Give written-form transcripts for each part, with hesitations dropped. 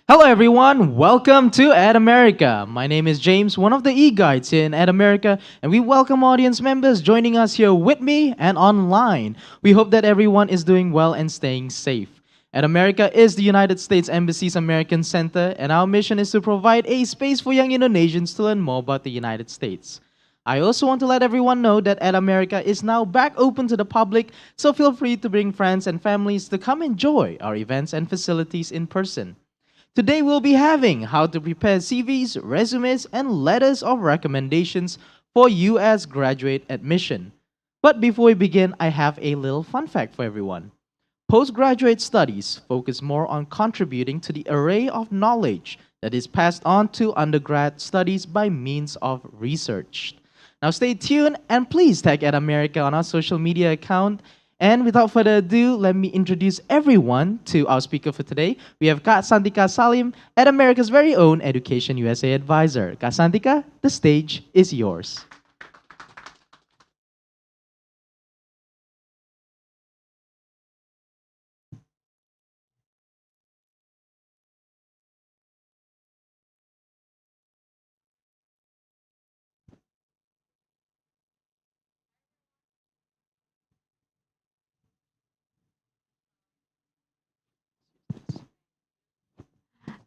Hello, everyone. Welcome to Ed America. My name is James, one of the e-guides in Ed America, and we welcome audience members joining us here with me and online. We hope that everyone is doing well and staying safe. Ed America is the United States Embassy's American Center, and our mission is to provide a space for young Indonesians to learn more about the United States. I also want to let everyone know that Ed America is now back open to the public, so feel free to bring friends and families to come enjoy our events and facilities in person. Today we'll be having how to prepare CVs, resumes, and letters of recommendations for US graduate admission. But before we begin, I have a little fun fact for everyone. Postgraduate studies focus more on contributing to the array of knowledge that is passed on to undergrad studies by means of research. Now stay tuned and please tag at America on our social media account. And without further ado, let me introduce everyone to our speaker for today. We have Kak Santika Salim, at America's very own Education USA advisor. Kak Santika, the stage is yours.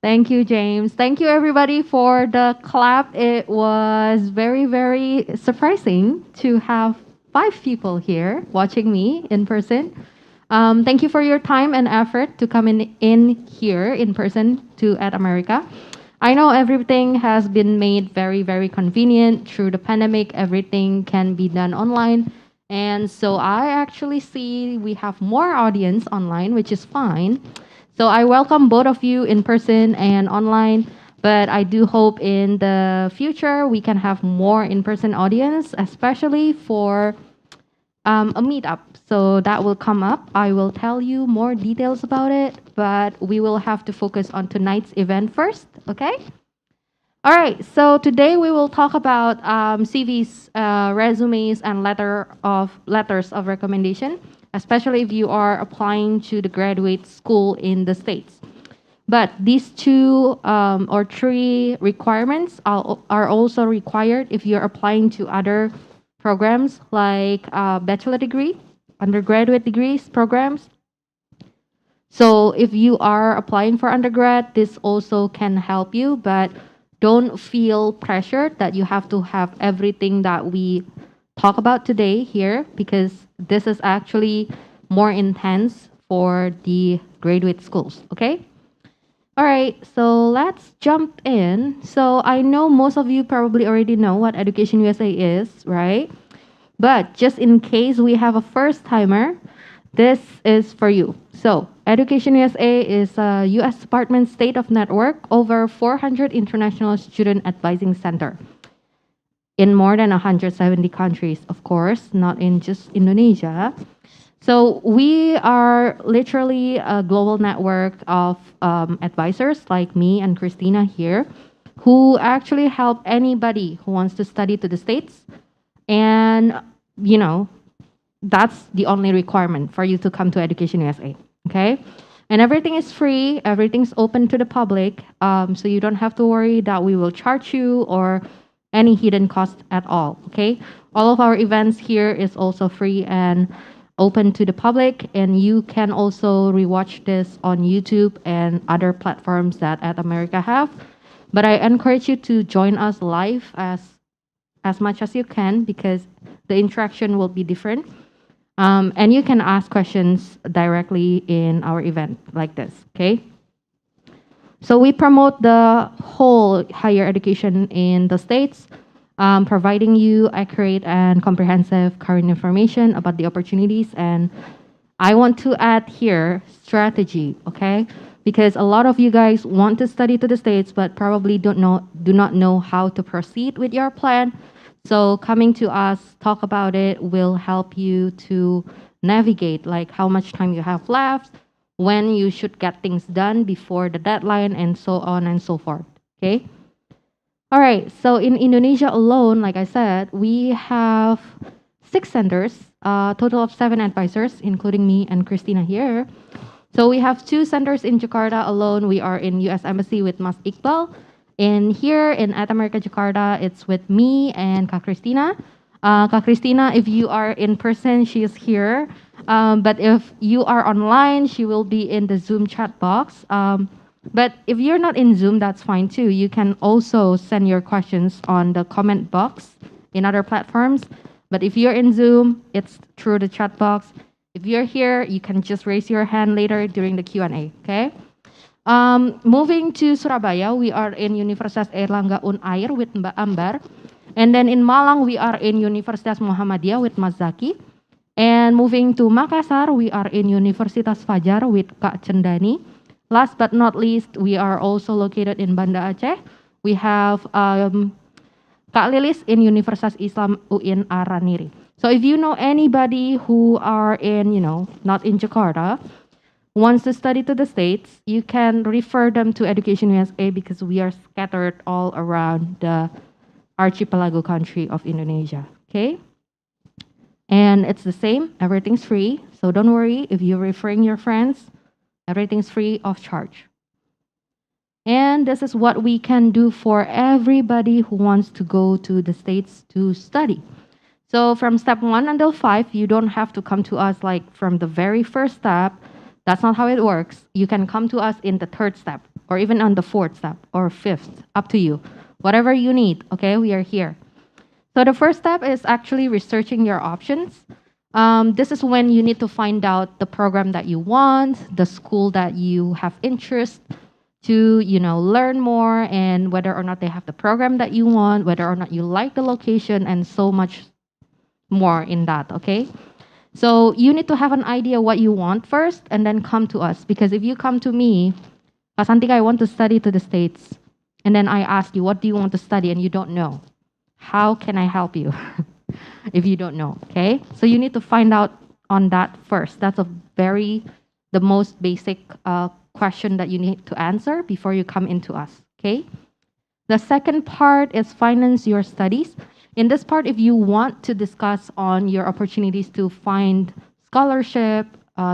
Thank you, James. Thank you, everybody, for the clap. It was very, very surprising to have five people here watching me in person. Thank you for your time and effort to come in here in person to at America. I know everything has been made very, very convenient through the pandemic. Everything can be done online. And so I actually see we have more audience online, which is fine. So I welcome both of you in person and online, but I do hope in the future we can have more in-person audience, especially for a meetup. So that will come up. I will tell you more details about it, but we will have to focus on tonight's event first, okay? All right, so today we will talk about CVs, resumes, and letters of recommendation, especially if you are applying to the graduate school in the States. But these two or three requirements are also required if you're applying to other programs like bachelor degree, undergraduate degrees programs. So if you are applying for undergrad, this also can help you, but don't feel pressured that you have to have everything that we talk about today here, because this is actually more intense for the graduate schools, okay? All right, so let's jump in. So I know most of you probably already know what Education USA is, right? But just in case we have a first timer, this is for you. So, Education USA is a US Department state of network, over 400 international student advising center in more than 170 countries, of course, not in just Indonesia. So we are literally a global network of advisors like me and Christina here, who actually help anybody who wants to study to the States. And, you know, that's the only requirement for you to come to Education USA, okay? And everything is free, everything's open to the public, so you don't have to worry that we will charge you or any hidden cost at all, okay? All of our events here is also free and open to the public, and you can also rewatch this on YouTube and other platforms that At America have. But I encourage you to join us live as much as you can, because the interaction will be different. And you can ask questions directly in our event like this, okay? So we promote the whole higher education in the States, providing you accurate and comprehensive current information about the opportunities. And I want to add here strategy, okay? Because a lot of you guys want to study to the States, but probably do not know how to proceed with your plan. So coming to us, talk about it, will help you to navigate like how much time you have left, when you should get things done before the deadline, and so on and so forth, okay? All right, so in Indonesia alone, like I said, we have 6 centers, a total of 7 advisors, including me and Christina here. So we have two centers in Jakarta alone. We are in US Embassy with Mas Iqbal. And here in At America Jakarta, it's with me and Kak Christina. Kak Christina, if you are in person, she is here. But if you are online, she will be in the Zoom chat box. But if you're not in Zoom, that's fine too. You can also send your questions on the comment box in other platforms. But if you're in Zoom, it's through the chat box. If you're here, you can just raise your hand later during the Q&A, okay? Moving to Surabaya, we are in Universitas Airlangga Unair with Mbak Ambar. And then in Malang, we are in Universitas Muhammadiyah with Mas Zaki. And moving to Makassar, we are in Universitas Fajar with Kak Cendani. Last but not least, we are also located in Banda Aceh. We have Kak Lilis in Universitas Islam UIN Araniri. So if you know anybody who are in, not in Jakarta, wants to study to the States, you can refer them to Education USA because we are scattered all around the archipelago country of Indonesia, okay? And it's the same, everything's free. So don't worry, if you're referring your friends, everything's free of charge. And this is what we can do for everybody who wants to go to the States to study. So from step 1 until 5, you don't have to come to us like from the very first step. That's not how it works. You can come to us in the 3rd step or even on the 4th step or 5th, up to you. Whatever you need, okay, we are here. So the first step is actually researching your options. This is when you need to find out the program that you want, the school that you have interest to, learn more, and whether or not they have the program that you want, whether or not you like the location, and so much more in that, okay? So you need to have an idea what you want first and then come to us. Because if you come to me, Kasantika, I want to study to the States, and then I ask you, what do you want to study? And you don't know. How can I help you if you don't know, okay? So you need to find out on that first. That's the most basic question that you need to answer before you come into us, okay? The second part is finance your studies. In this part, if you want to discuss on your opportunities to find scholarship,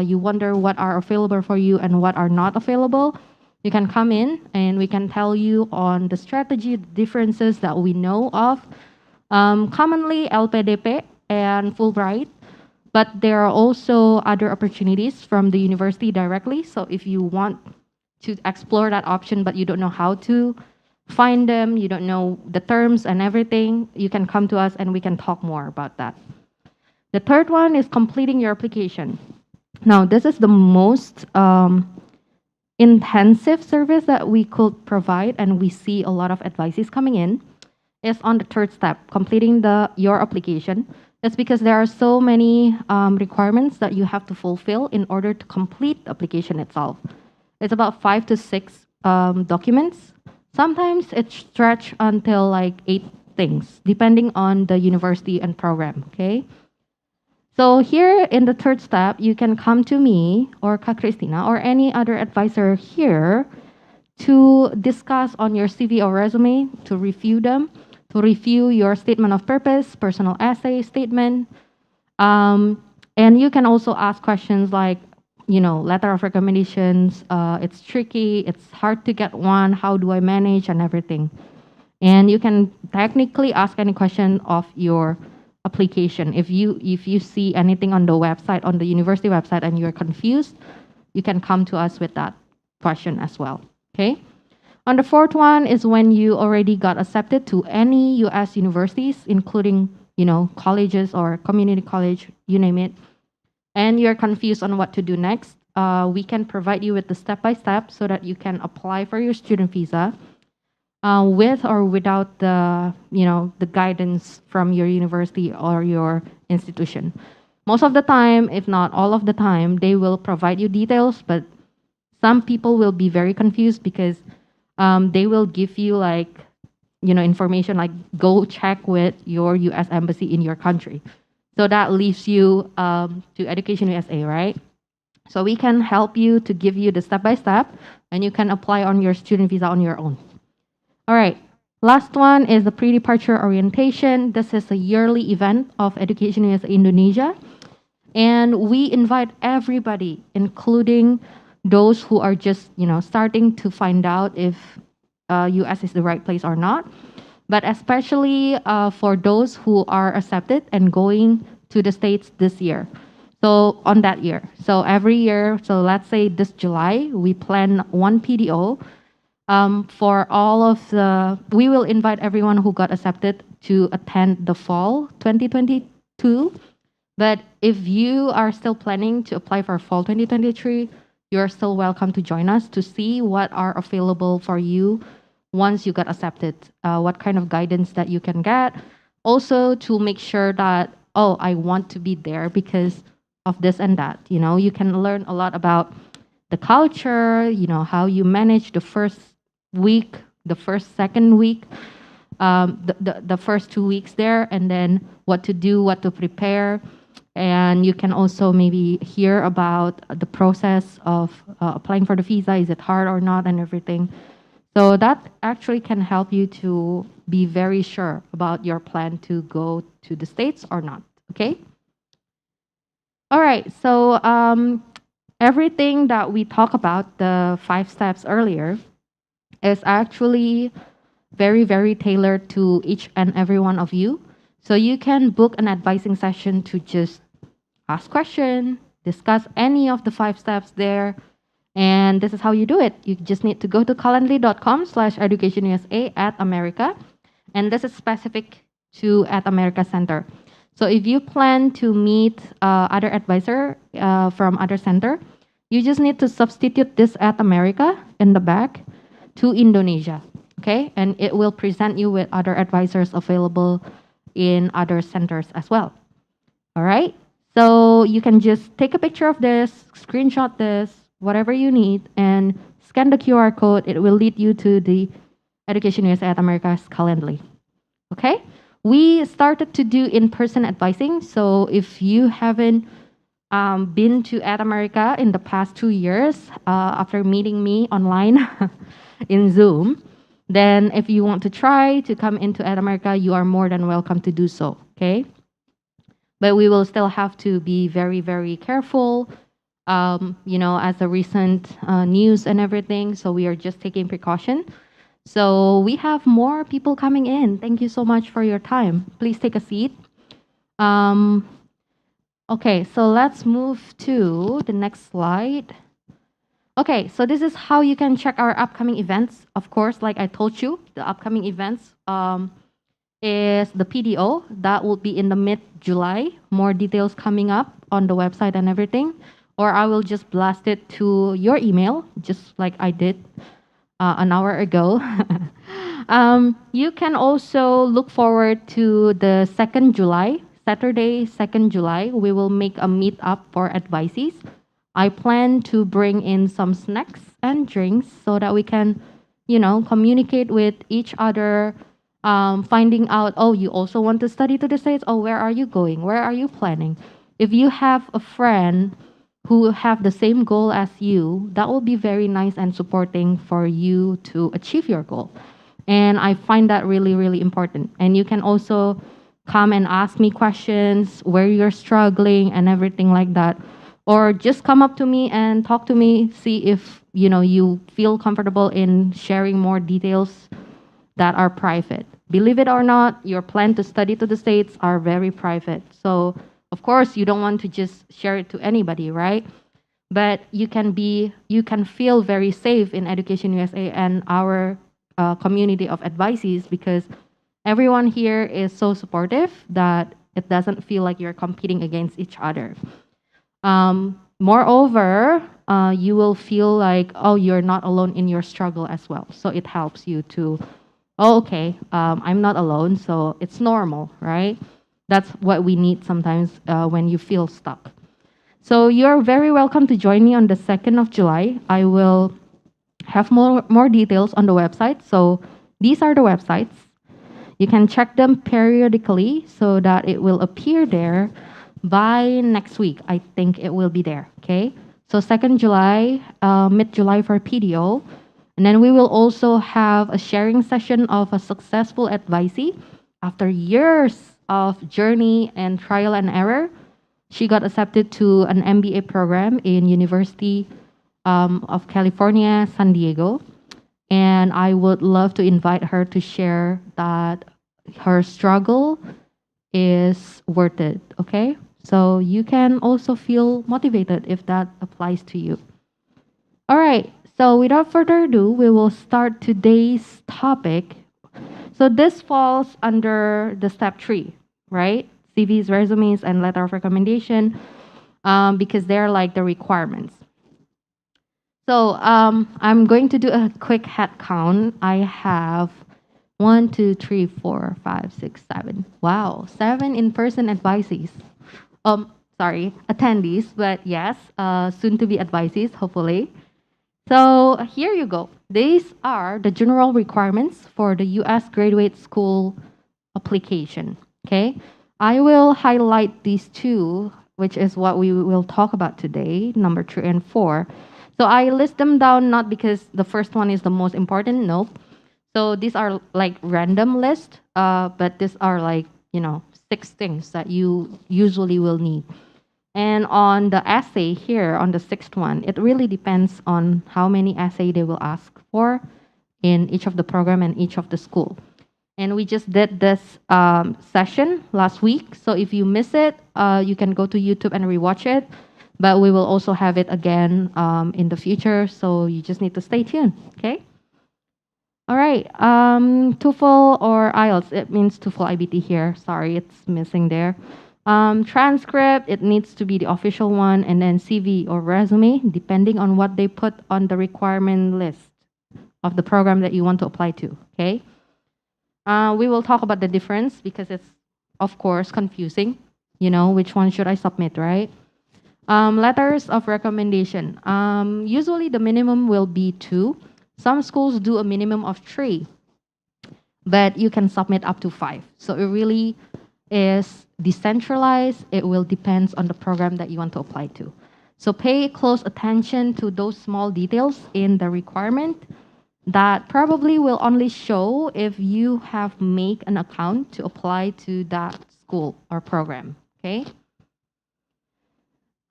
you wonder what are available for you and what are not available, you can come in and we can tell you on the strategy differences that we know of. Commonly LPDP and Fulbright, but there are also other opportunities from the university directly. So if you want to explore that option but you don't know how to find them, you don't know the terms and everything, you can come to us and we can talk more about that. The third one is completing your application. Now, this is the most intensive service that we could provide, and we see a lot of advices coming in, is on the third step, completing your application. It's because there are so many requirements that you have to fulfill in order to complete the application itself. It's about 5 to 6 documents. Sometimes it stretch until like 8 things, depending on the university and program, okay? So here in the third step, you can come to me or Kak Christina or any other advisor here to discuss on your CV or resume, to review them, to review your statement of purpose, personal essay statement. And you can also ask questions like, letter of recommendations. It's tricky, it's hard to get one. How do I manage and everything? And you can technically ask any question of your application. If you see anything on the website, on the university website, and you're confused, you can come to us with that question as well, okay? On the fourth one is when you already got accepted to any US universities, including, colleges or community college, you name it, and you're confused on what to do next. We can provide you with the step-by-step so that you can apply for your student visa with or without the guidance from your university or your institution. Most of the time, if not all of the time, they will provide you details, but some people will be very confused because they will give you information like go check with your US embassy in your country. So that leaves you to Education USA, right? So we can help you to give you the step-by-step, and you can apply on your student visa on your own. All right, last one is the pre-departure orientation. This is a yearly event of Education USA Indonesia. And we invite everybody, including those who are just, starting to find out if US is the right place or not, but especially for those who are accepted and going to the States this year. So on that year. So every year, so let's say this July, we plan one PDO for all of we will invite everyone who got accepted to attend the fall 2022. But if you are still planning to apply for fall 2023, you're still welcome to join us to see what are available for you once you got accepted, what kind of guidance that you can get. Also to make sure that, oh, I want to be there because of this and that. You can learn a lot about the culture, how you manage the first week, the first, second week, the first 2 weeks there, and then what to do, what to prepare. And you can also maybe hear about the process of applying for the visa. Is it hard or not, and everything. So that actually can help you to be very sure about your plan to go to the States or not. Okay? All right. So everything that we talk about, the 5 steps earlier, is actually very, very tailored to each and every one of you. So you can book an advising session to just ask questions, discuss any of the 5 steps there. And this is how you do it. You just need to go to calendly.com/educationusa at America. And this is specific to at America Center. So if you plan to meet other advisor from other center, you just need to substitute this at America in the back to Indonesia. Okay? And it will present you with other advisors available in other centers as well. All right? So you can just take a picture of this, screenshot this, whatever you need, and scan the QR code. It will lead you to the Education USA at America's Calendly. Okay? We started to do in-person advising. So if you haven't been to At America in the past 2 years, after meeting me online in Zoom, then if you want to try to come into At America, you are more than welcome to do so. Okay? But we will still have to be very, very careful, as the recent news and everything. So we are just taking precaution. So we have more people coming in. Thank you so much for your time. Please take a seat. Okay, so let's move to the next slide. Okay, so this is how you can check our upcoming events. Of course, like I told you, the upcoming events is the PDO. That will be in the mid-July. More details coming up on the website and everything. Or I will just blast it to your email, just like I did an hour ago. You can also look forward to the 2nd July, Saturday, 2nd July. We will make a meet-up for advisees. I plan to bring in some snacks and drinks so that we can, communicate with each other, finding out, oh, you also want to study to the States? Oh, where are you going? Where are you planning? If you have a friend who have the same goal as you, that will be very nice and supporting for you to achieve your goal. And I find that really, really important. And you can also come and ask me questions where you're struggling and everything like that. Or just come up to me and talk to me, see if you feel comfortable in sharing more details that are private. Believe it or not, your plan to study to the States are very private. So of course you don't want to just share it to anybody, right? But you can feel very safe in Education USA and our community of advisees, because everyone here is so supportive that it doesn't feel like you're competing against each other. Moreover, you will feel like, oh, you're not alone in your struggle as well. So it helps you to, oh, okay, I'm not alone, so it's normal, right? That's what we need sometimes when you feel stuck. So you're very welcome to join me on the 2nd of July. I will have more details on the website. So these are the websites. You can check them periodically so that it will appear there by next week. I think it will be there, okay? So 2nd July, mid-July for PDO. And then we will also have a sharing session of a successful advisee. After years of journey and trial and error, she got accepted to an MBA program in University of California, San Diego. And I would love to invite her to share that her struggle is worth it, okay? So you can also feel motivated if that applies to you. All right, so without further ado, we will start today's topic. So this falls under the step three, right? CVs, resumes, and letter of recommendation, because they're like the requirements. So I'm going to do a quick head count. I have 1, 2, 3, 4, 5, 6, 7. Wow, 7 in-person advisees. Sorry, attendees, but yes, soon to be advisees, hopefully. So here you go. These are the general requirements for the U.S. graduate school application. Okay, I will highlight these two, which is what we will talk about today, number 3 and 4. So I list them down not because the first one is the most important. Nope. So these are like random list, but these are like 6 things that you usually will need. And on the essay here, on the sixth one, it really depends on how many essay they will ask for in each of the program and each of the school. And we just did this session last week. So if you miss it, you can go to YouTube and rewatch it. But we will also have it again in the future. So you just need to stay tuned, okay? All right. TOEFL or IELTS, it means TOEFL IBT here. Sorry, it's missing there. Transcript, it needs to be the official one, and then CV or resume, depending on what they put on the requirement list of the program that you want to apply to, okay? We will talk about the difference because it's, of course, confusing. Which one should I submit, right? Letters of recommendation. Usually the minimum will be 2. Some schools do a minimum of 3, but you can submit up to 5. So it really is decentralized. It will depend on the program that you want to apply to. So pay close attention to those small details in the requirement that probably will only show if you have make an account to apply to that school or program, okay?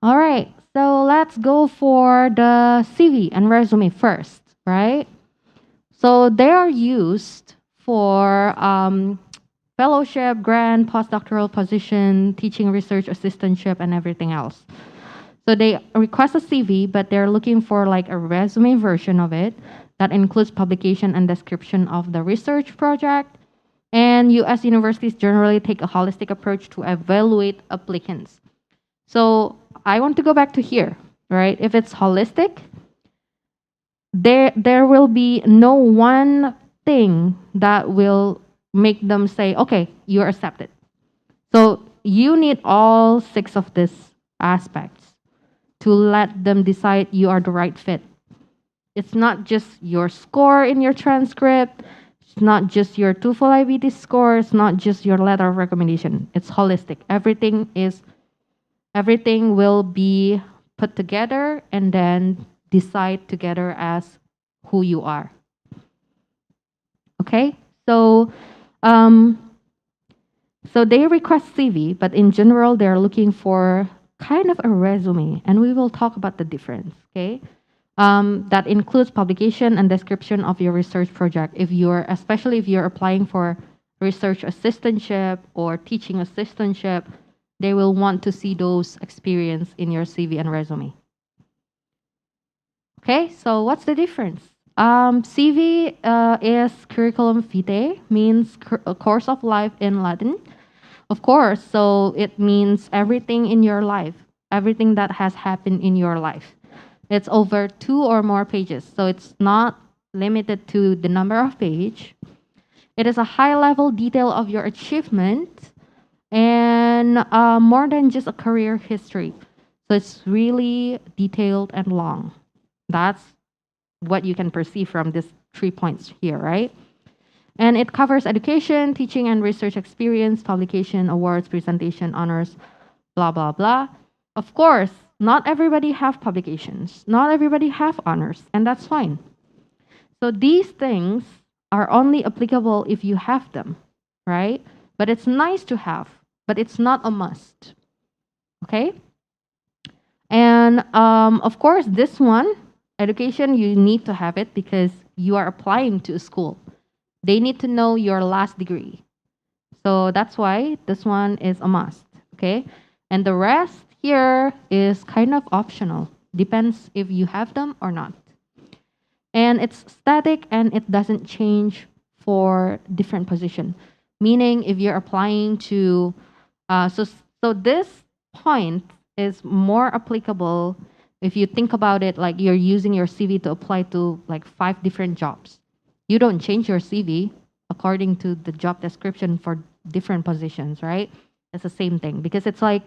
All right, so let's go for the CV and resume first, right? So they are used for fellowship, grant, postdoctoral position, teaching, research, assistantship, and everything else. So they request a CV, but they're looking for like a resume version of it that includes publication and description of the research project. And US universities generally take a holistic approach to evaluate applicants. So I want to go back to here, right? If it's holistic, there will be no one thing that will make them say, okay, you're accepted. So you need all 6 of these aspects to let them decide you are the right fit. It's not just your score in your transcript. It's not just your TOEFL IBT score. It's not just your letter of recommendation. It's holistic. Everything will be put together and then decide together as who you are. Okay, so they request CV, but in general they're looking for kind of a resume, and we will talk about the difference. Okay, that includes publication and description of your research project. Especially if you're applying for research assistantship or teaching assistantship, they will want to see those experience in your CV and resume. Okay, so what's the difference? CV is curriculum vitae, means a course of life in Latin. Of course, so it means everything in your life, everything that has happened in your life. It's over 2 or more pages, so it's not limited to the number of page. It is a high-level detail of your achievement and more than just a career history. So it's really detailed and long. That's what you can perceive from these 3 points here, right? And it covers education, teaching and research experience, publication, awards, presentation, honors, blah, blah, blah. Of course, not everybody have publications. Not everybody have honors, and that's fine. So these things are only applicable if you have them, right? But it's nice to have, but it's not a must, okay? And of course, this one, Education, you need to have it because you are applying to a school. They need to know your last degree. So that's why this one is a must. Okay. And the rest here is kind of optional. Depends if you have them or not. And it's static and it doesn't change for different position. Meaning if you're applying to so this point is more applicable if you think about it like you're using your CV to apply to like 5 different jobs. You don't change your CV according to the job description for different positions, right? It's the same thing because it's like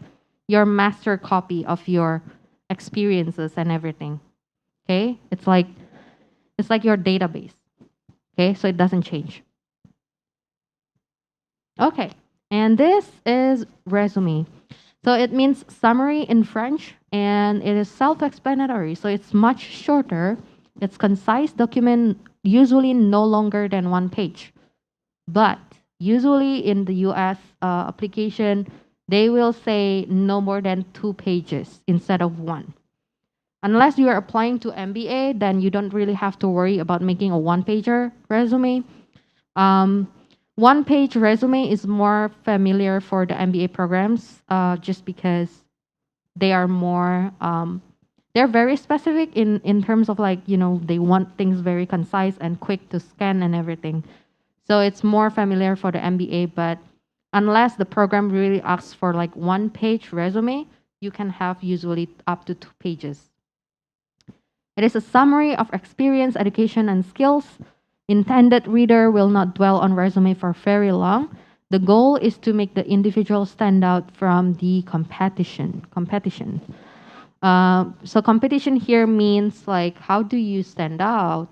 your master copy of your experiences and everything. Okay? It's like your database. Okay? So it doesn't change. Okay. And this is resume. So it means summary in French and it is self-explanatory. So it's much shorter. It's concise document, usually no longer than 1 page. But usually in the US application, they will say no more than 2 pages instead of one. Unless you are applying to MBA, then you don't really have to worry about making a 1 pager resume. Um, 1 page resume is more familiar for the MBA programs just because they are more, they're very specific in terms of like, they want things very concise and quick to scan and everything. So it's more familiar for the MBA, but unless the program really asks for like 1 page resume, you can have usually up to 2 pages. It is a summary of experience, education, and skills. Intended reader will not dwell on resume for very long. The goal is to make the individual stand out from the competition. So competition here means like how do you stand out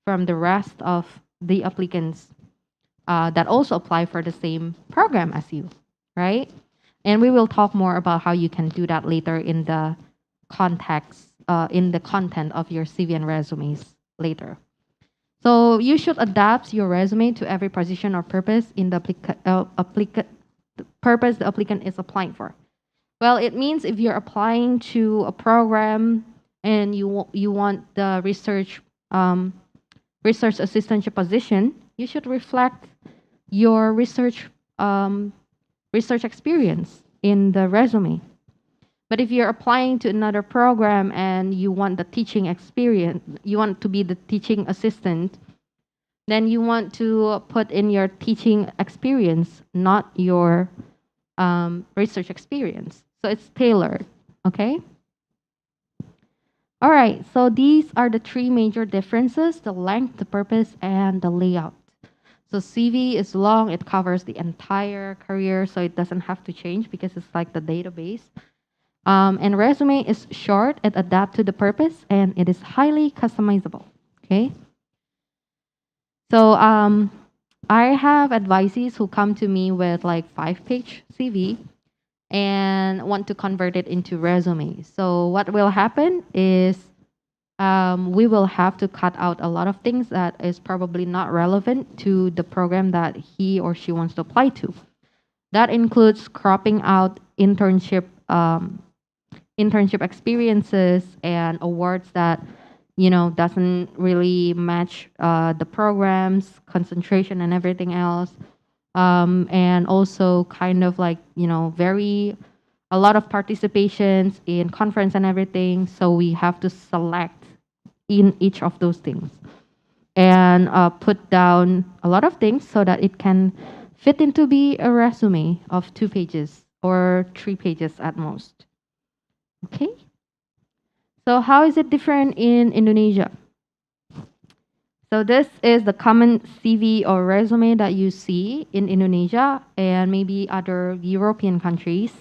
from the rest of the applicants that also apply for the same program as you, right? And we will talk more about how you can do that later in the context, in the content of your CV and resumes later. So you should adapt your resume to every position or purpose in the purpose the applicant is applying for. Well, it means if you're applying to a program and you want the research assistantship position, you should reflect your research experience in the resume. But if you're applying to another program and you want the teaching experience, you want to be the teaching assistant, then you want to put in your teaching experience, not your research experience. So it's tailored, okay? All right, so these are the 3 major differences: the length, the purpose, and the layout. So CV is long, it covers the entire career, so it doesn't have to change because it's like the database. And resume is short, it adapts to the purpose, and it is highly customizable. Okay. So I have advisees who come to me with like 5 page CV and want to convert it into resume. So what will happen is we will have to cut out a lot of things that is probably not relevant to the program that he or she wants to apply to. That includes cropping out internship experiences and awards that doesn't really match the program's concentration and everything else, and also kind of like very a lot of participations in conference and everything, so we have to select in each of those things and put down a lot of things so that it can fit into be a resume of 2 pages or 3 pages at most. Okay. So how is it different in Indonesia? So this is the common CV or resume that you see in Indonesia and maybe other European countries.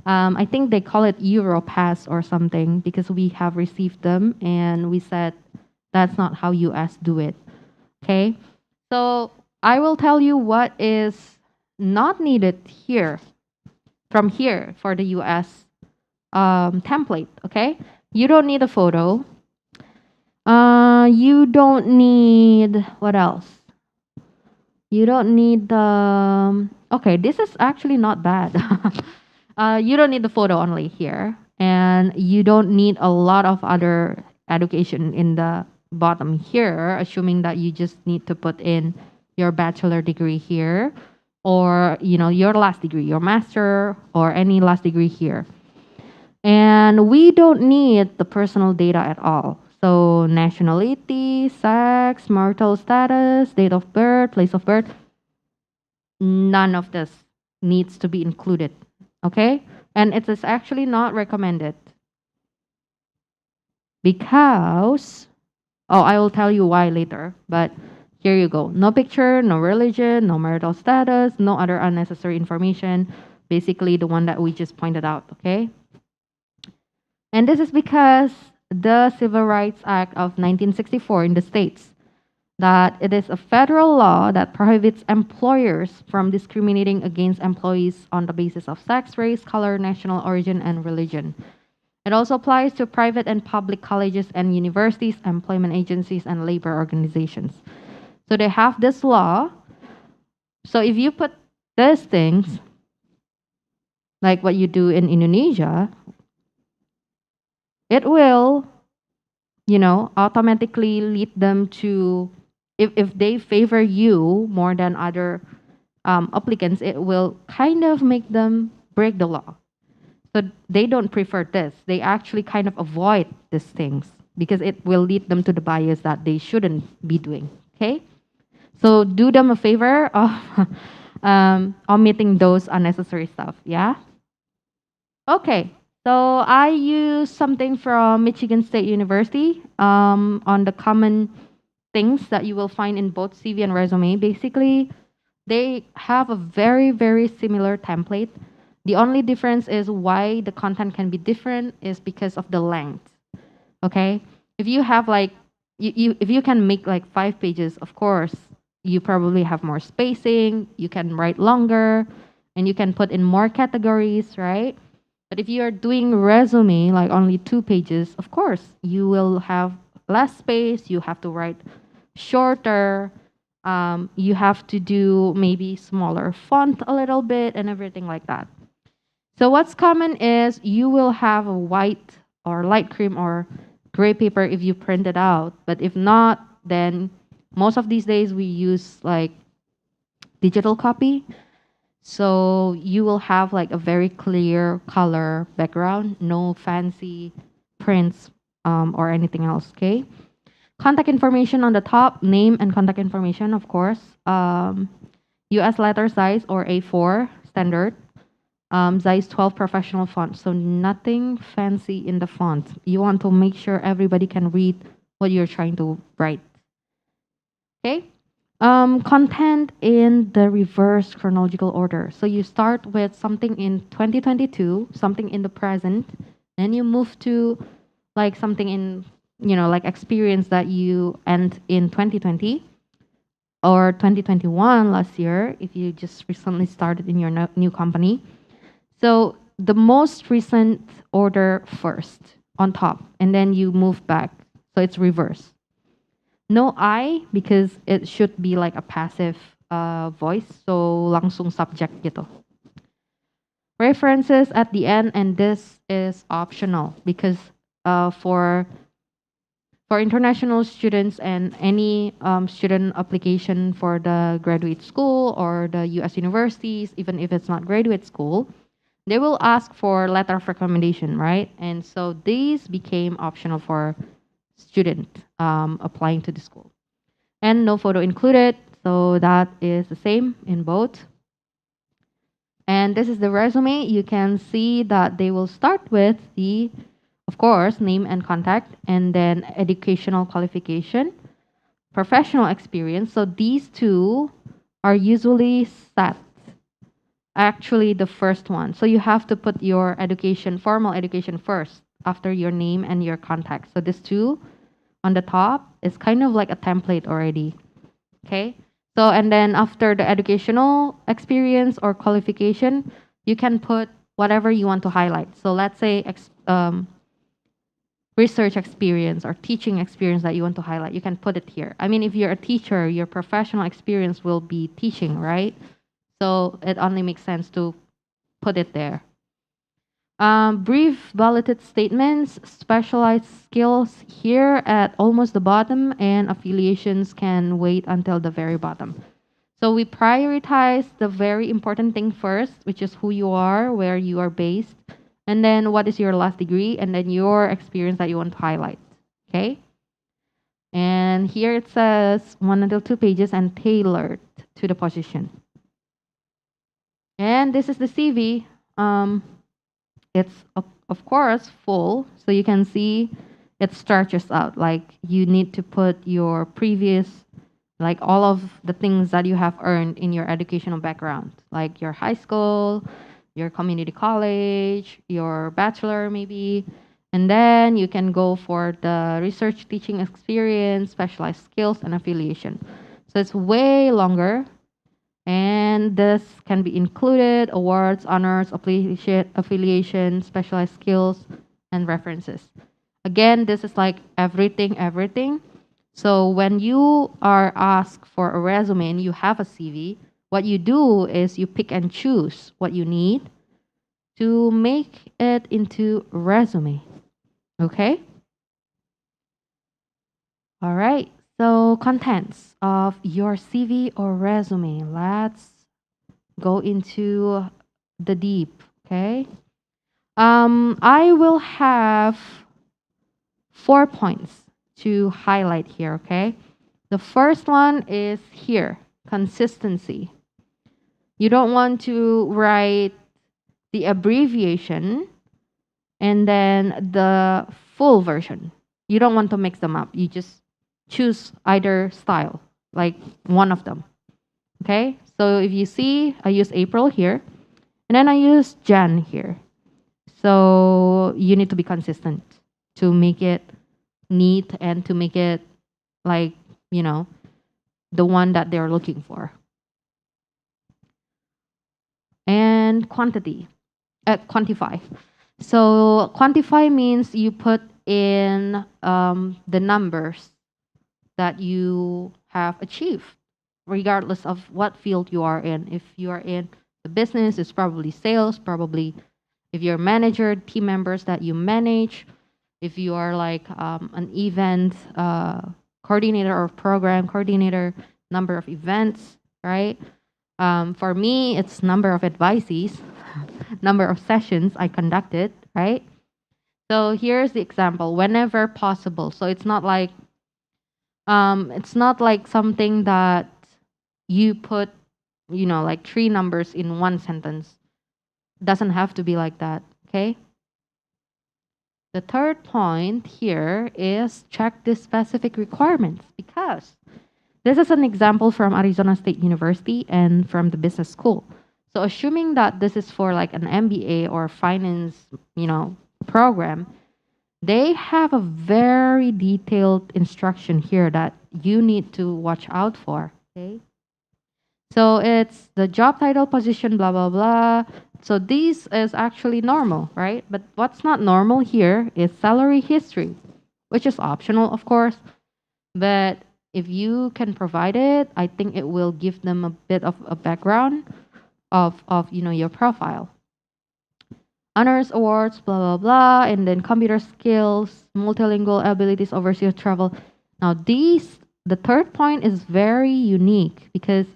I think they call it Europass or something because we have received them and we said that's not how US do it. Okay. So I will tell you what is not needed here from here for the US template. Okay. You don't need a photo. You don't need what else? You don't need the. Okay, this is actually not bad. You don't need the photo only here, and you don't need a lot of other education in the bottom here, assuming that you just need to put in your bachelor degree here, or your last degree, your master, or any last degree here. And we don't need the personal data at all. So nationality, sex, marital status, date of birth, place of birth, none of this needs to be included. Okay? And it is actually not recommended because, oh, I will tell you why later, but here you go. No picture, no religion, no marital status, no other unnecessary information. Basically, the one that we just pointed out, okay? And this is because the Civil Rights Act of 1964 in the States that it is a federal law that prohibits employers from discriminating against employees on the basis of sex, race, color, national origin, and religion. It also applies to private and public colleges and universities, employment agencies, and labor organizations. So they have this law. So if you put these things, like what you do in Indonesia, it will, automatically lead them to, if they favor you more than other applicants, it will kind of make them break the law. So they don't prefer this. They actually kind of avoid these things because it will lead them to the bias that they shouldn't be doing. Okay? So do them a favor of omitting those unnecessary stuff. Yeah? Okay. So I use something from Michigan State University on the common things that you will find in both CV and resume. Basically, they have a very, very similar template. The only difference is why the content can be different is because of the length. Okay? If you have like, if you can make like 5 pages, of course, you probably have more spacing, you can write longer, and you can put in more categories, right? But if you are doing resume, like only 2 pages, of course, you will have less space, you have to write shorter, you have to do maybe smaller font a little bit and everything like that. So what's common is you will have a white or light cream or gray paper if you print it out. But if not, then most of these days we use like digital copy. So you will have like a very clear color background, no fancy prints or anything else, okay? Contact information on the top, name and contact information, of course. US letter size or A4 standard. Size 12 professional font, so nothing fancy in the font. You want to make sure everybody can read what you're trying to write. Okay? Content in the reverse chronological order. So you start with something in 2022, something in the present, then you move to like something in, like experience that you end in 2020 or 2021 last year if you just recently started in your new company. So the most recent order first on top, and then you move back. So it's reverse. No I, because it should be like a passive voice. So langsung subject gitu. References at the end, and this is optional because for international students and any student application for the graduate school or the US universities, even if it's not graduate school, they will ask for letter of recommendation, right? And so these became optional for student applying to the school. And no photo included, so that is the same in both. And this is the resume. You can see that they will start with the, of course, name and contact, and then educational qualification, professional experience. So these two are usually set. Actually, the first one. So you have to put your education, formal education first after your name and your contact. So this two on the top is kind of like a template already. Okay? So, and then after the educational experience or qualification, you can put whatever you want to highlight. So let's say research experience or teaching experience that you want to highlight. You can put it here. I mean, if you're a teacher, your professional experience will be teaching, right? So it only makes sense to put it there. Brief bulleted statements, specialized skills here at almost the bottom, and affiliations can wait until the very bottom. So we prioritize the very important thing first, which is who you are, where you are based, and then what is your last degree, and then your experience that you want to highlight. Okay? And here it says 1 until 2 pages and tailored to the position. And this is the CV. It's of course full, so you can see it stretches out. Like you need to put your previous, like all of the things that you have earned in your educational background, like your high school, your community college, your bachelor maybe, and then you can go for the research teaching experience, specialized skills, and affiliation. So it's way longer, and this can be included awards, honors, affiliation, specialized skills, and references. Again, this is like everything, everything. So when you are asked for a resume and you have a CV, what you do is you pick and choose what you need to make it into resume. Okay? All right. So contents of your CV or resume. Let's go into the deep, okay? I will have 4 points to highlight here, okay? The first one is here, consistency. You don't want to write the abbreviation and then the full version. You don't want to mix them up. You just choose either style, like one of them. Okay? So if you see, I use April here, and then I use Jan here. So you need to be consistent to make it neat and to make it like, you know, the one that they're looking for. And quantify. So quantify means you put in the numbers that you have achieved, regardless of what field you are in. If you are in the business, it's probably sales, probably if you're a manager, team members that you manage. If you are like an event coordinator or program coordinator, number of events, right? For me, it's number of advisees, number of sessions I conducted, right? So here's the example, whenever possible. So it's not like something that you put, like 3 numbers in one sentence. Doesn't have to be like that, okay? The third point here is check the specific requirements, because this is an example from Arizona State University and from the business school. So assuming that this is for like an MBA or finance, program, they have a very detailed instruction here that you need to watch out for, okay? So it's the job title, position, blah, blah, blah. So this is actually normal, right? But what's not normal here is salary history, which is optional, of course. But if you can provide it, I think it will give them a bit of a background of your profile. Honors, awards, blah, blah, blah, and then computer skills, multilingual abilities, overseas travel. Now the third point is very unique, because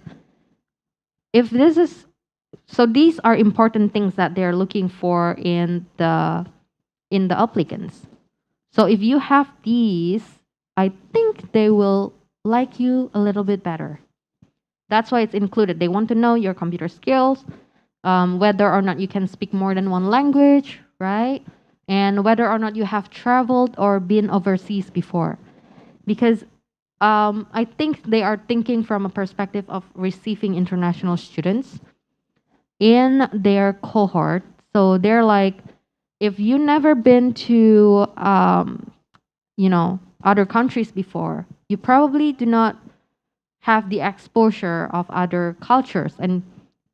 if this is, so these are important things that they're looking for in the applicants. So if you have these, I think they will like you a little bit better. That's why it's included. They want to know your computer skills, whether or not you can speak more than one language, right? And whether or not you have traveled or been overseas before. Because I think they are thinking from a perspective of receiving international students in their cohort. So they're like, if you never been to, other countries before, you probably do not have the exposure of other cultures, and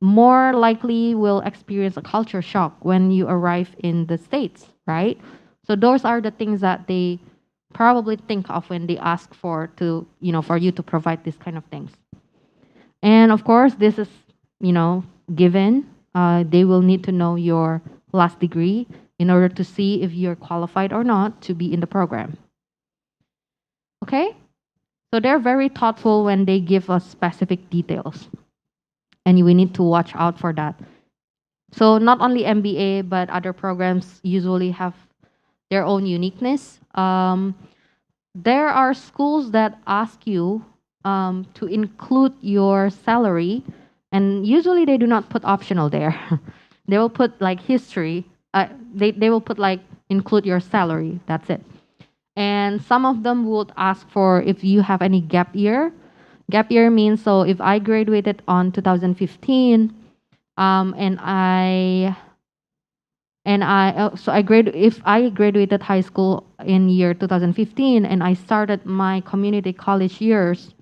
more likely will experience a culture shock when you arrive in the States, right? So those are the things that they probably think of when they ask for you to provide these kind of things. And of course, this is, given. They will need to know your last degree in order to see if you're qualified or not to be in the program. Okay? So they're very thoughtful when they give us specific details, and we need to watch out for that. So not only MBA, but other programs usually have their own uniqueness. There are schools that ask you to include your salary, and usually they do not put optional there. They will put like history. They will put like include your salary. That's it. And some of them would ask for if you have any gap year. Gap year means, so if I graduated on 2015, and I grade if I graduated high school in year 2015 and I started my community college years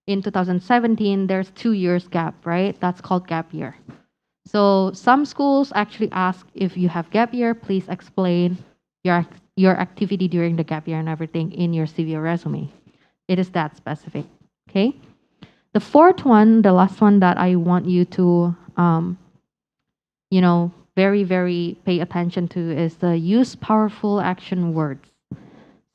in 2017, there's 2 years gap, right? That's called gap year. So some schools actually ask, if you have gap year, please explain your activity during the gap year and everything in your CV or resume. It is that specific. Okay. The fourth one, the last one that I want you to very, very pay attention to is the use powerful action words.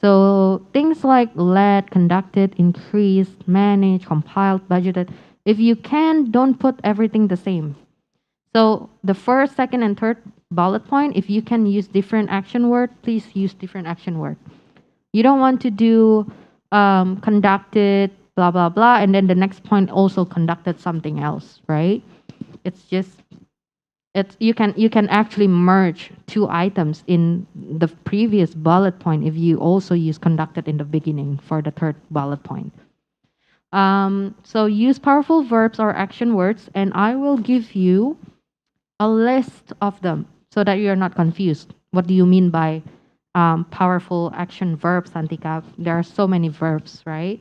So things like led, conducted, increased, managed, compiled, budgeted. If you can, don't put everything the same. So the first, second, and third bullet point, if you can use different action word, please use different action word. You don't want to do conducted, blah, blah, blah, and then the next point also conducted something else, right? It's just you can actually merge two items in the previous bullet point if you also use conducted in the beginning for the third bullet point. So use powerful verbs or action words, and I will give you a list of them so that you're not confused. What do you mean by powerful action verbs, Santika? There are so many verbs, right?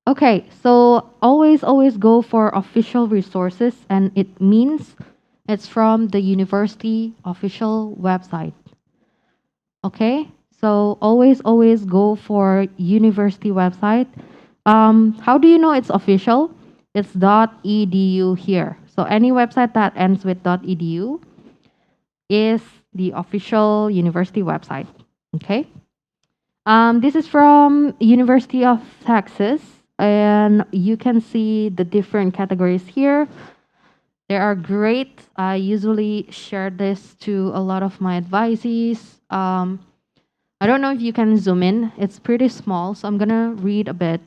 Okay, so always go for official resources, and it means it's from the university official website. Okay, so always go for university website. How do you know it's official? It's .edu here. So any website that ends with .edu is the official university website. Okay. This is from University of Texas, and you can see the different categories here. They are great. I usually share this to a lot of my advisees. I don't know if you can zoom in. It's pretty small, so I'm gonna read a bit.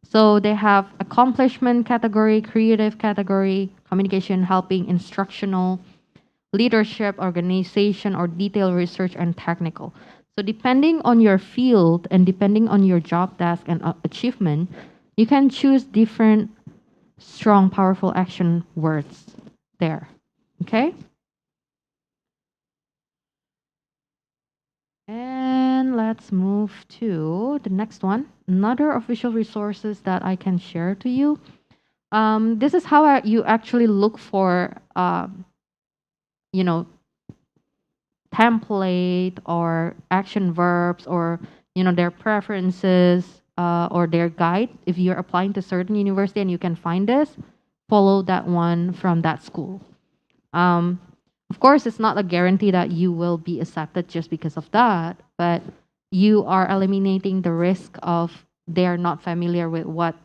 So they have accomplishment category, creative category, communication, helping, instructional, leadership, organization, or detailed research, and technical. So depending on your field and depending on your job task and achievement, you can choose different strong, powerful action words there. Okay? And let's move to the next one. Another official resources that I can share to you. This is how you actually look for, template or action verbs or their preferences or their guide. If you're applying to certain university and you can find this, follow that one from that school. Of course, it's not a guarantee that you will be accepted just because of that, but you are eliminating the risk of they're not familiar with what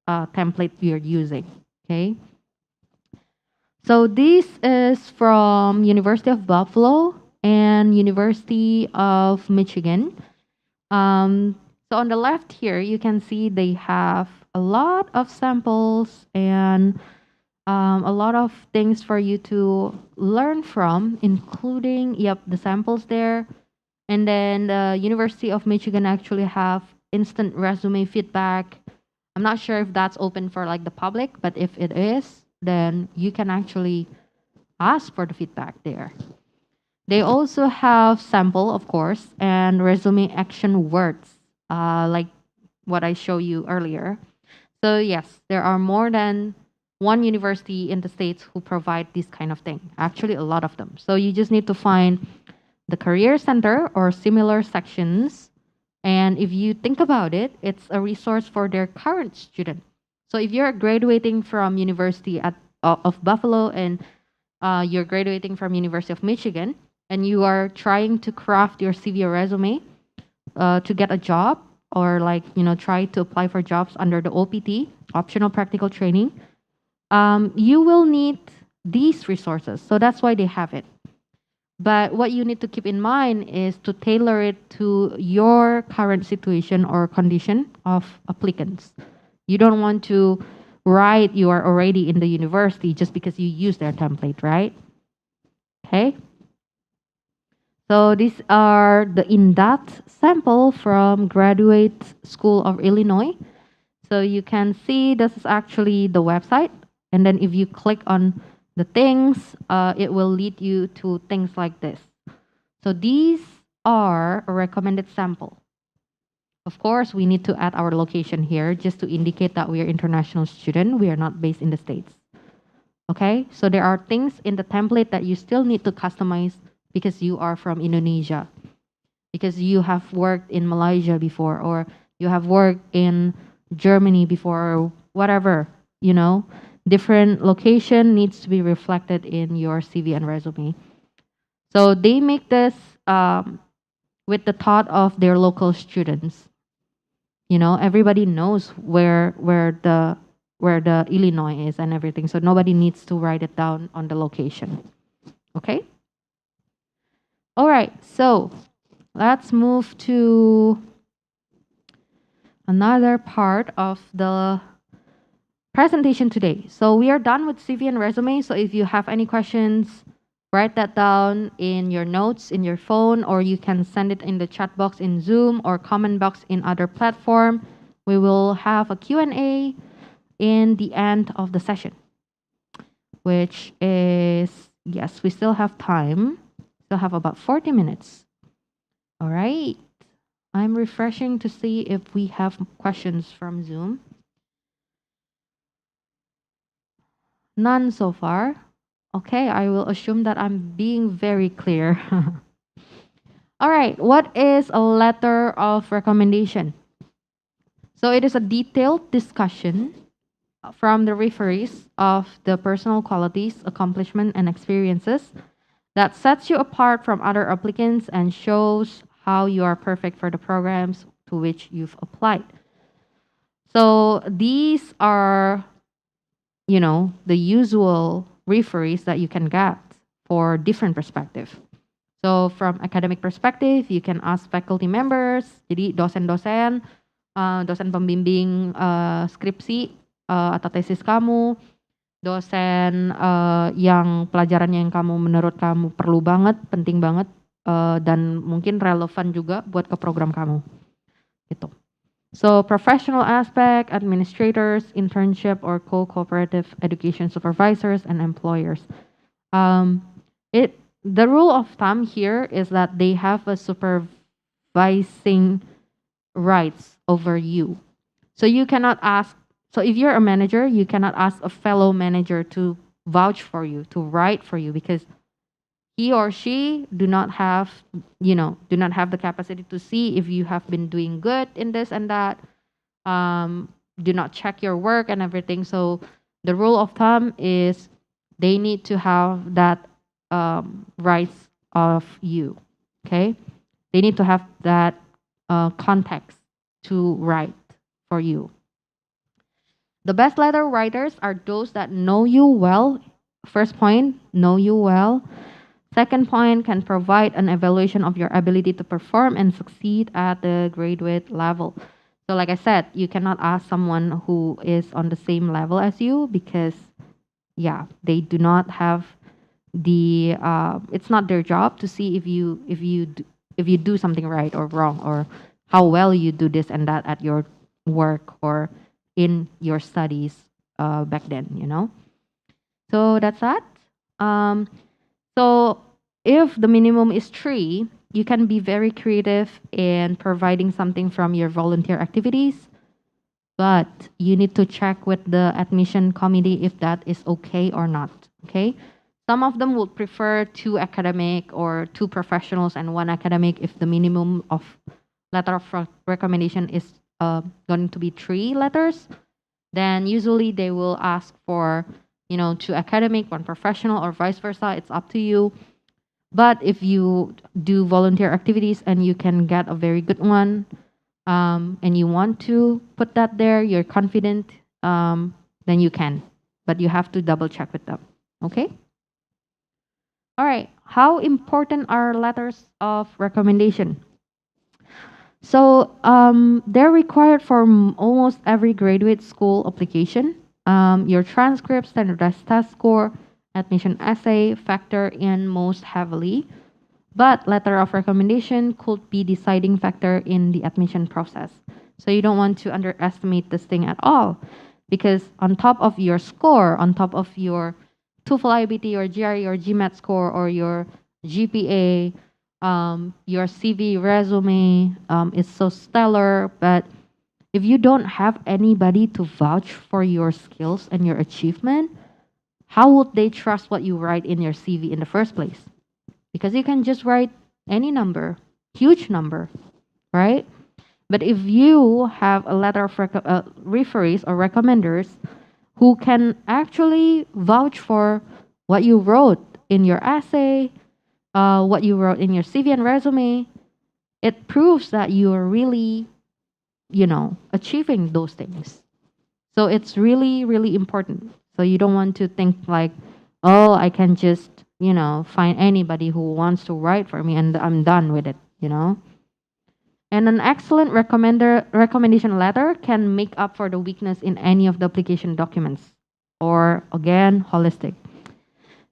template you're using. Okay. So this is from University of Buffalo and University of Michigan. So on the left here, you can see they have a lot of samples and a lot of things for you to learn from, including, the samples there. And then the University of Michigan actually have instant resume feedback. I'm not sure if that's open for like the public, but if it is, then you can actually ask for the feedback there. They also have sample, of course, and resume action words, like what I showed you earlier. So yes, there are more than one university in the States who provide this kind of thing. Actually, a lot of them. So you just need to find the career center or similar sections. And if you think about it, it's a resource for their current student. So if you're graduating from University of Buffalo and you're graduating from University of Michigan, and you are trying to craft your CV or resume to get a job, or like try to apply for jobs under the OPT, optional practical training, you will need these resources. So that's why they have it. But what you need to keep in mind is to tailor it to your current situation or condition of applicants. You don't want to write you are already in the university just because you use their template, right? Okay. So these are the in-depth sample from Graduate School of Illinois. So you can see this is actually the website. And then if you click on the things, it will lead you to things like this. So these are a recommended sample. Of course, we need to add our location here just to indicate that we are international student. We are not based in the States. Okay, so there are things in the template that you still need to customize because you are from Indonesia, because you have worked in Malaysia before, or you have worked in Germany before, or whatever, different location needs to be reflected in your CV and resume. So they make this with the thought of their local students. Everybody knows where the Illinois is and everything. So nobody needs to write it down on the location. Okay? All right. So let's move to another part of the presentation today. So we are done with CV and resume. So if you have any questions, write that down in your notes in your phone, or you can send it in the chat box in Zoom or comment box in other platform. We will have a Q&A in the end of the session, which is, yes, we still have time. Still have about 40 minutes. All right. I'm refreshing to see if we have questions from Zoom. None so far. Okay, I will assume that I'm being very clear. All right, what is a letter of recommendation? So it is a detailed discussion from the referees of the personal qualities, accomplishment, and experiences that sets you apart from other applicants and shows how you are perfect for the programs to which you've applied. So these are, the usual referees that you can get for different perspective. So from academic perspective, you can ask faculty members, jadi dosen-dosen, dosen pembimbing skripsi atau tesis kamu, dosen yang pelajarannya yang menurut kamu perlu banget, penting banget, dan mungkin relevan juga buat ke program kamu. Gitu. So professional aspect, administrators, internship or co-cooperative education supervisors, and employers. The rule of thumb here is that they have a supervising rights over you. So you cannot ask, so if you're a manager, you cannot ask a fellow manager to vouch for you, to write for you, because he or she do not have the capacity to see if you have been doing good in this and that. Do not check your work and everything. So the rule of thumb is they need to have that rights of you. Okay, they need to have that context to write for you. The best letter writers are those that know you well. First point, know you well. Second point, can provide an evaluation of your ability to perform and succeed at the graduate level. So like I said, you cannot ask someone who is on the same level as you because, they do not have the. It's not their job to see if you do something right or wrong, or how well you do this and that at your work or in your studies back then. So that's that. So if the minimum is 3, you can be very creative in providing something from your volunteer activities, but you need to check with the admission committee if that is okay or not. Okay, some of them would prefer 2 academic or 2 professionals and 1 academic if the minimum of letter of recommendation is going to be 3 letters. Then usually they will ask for two academic, one professional, or vice versa. It's up to you. But if you do volunteer activities and you can get a very good one, and you want to put that there, you're confident, then you can. But you have to double check with them. Okay? All right. How important are letters of recommendation? So they're required for almost every graduate school application. Your transcript, standardized test score, admission essay factor in most heavily. But letter of recommendation could be deciding factor in the admission process. So you don't want to underestimate this thing at all, because on top of your score, on top of your TOEFL IBT or GRE or GMAT score or your GPA, your CV resume is so stellar, but if you don't have anybody to vouch for your skills and your achievement, how would they trust what you write in your CV in the first place? Because you can just write any number, huge number, right? But if you have a letter of referees or recommenders who can actually vouch for what you wrote in your essay, what you wrote in your CV and resume, it proves that you are really, achieving those things. So it's really, really important. So you don't want to think like, oh, I can just, find anybody who wants to write for me and I'm done with it. And an excellent recommendation letter can make up for the weakness in any of the application documents, or again, holistic.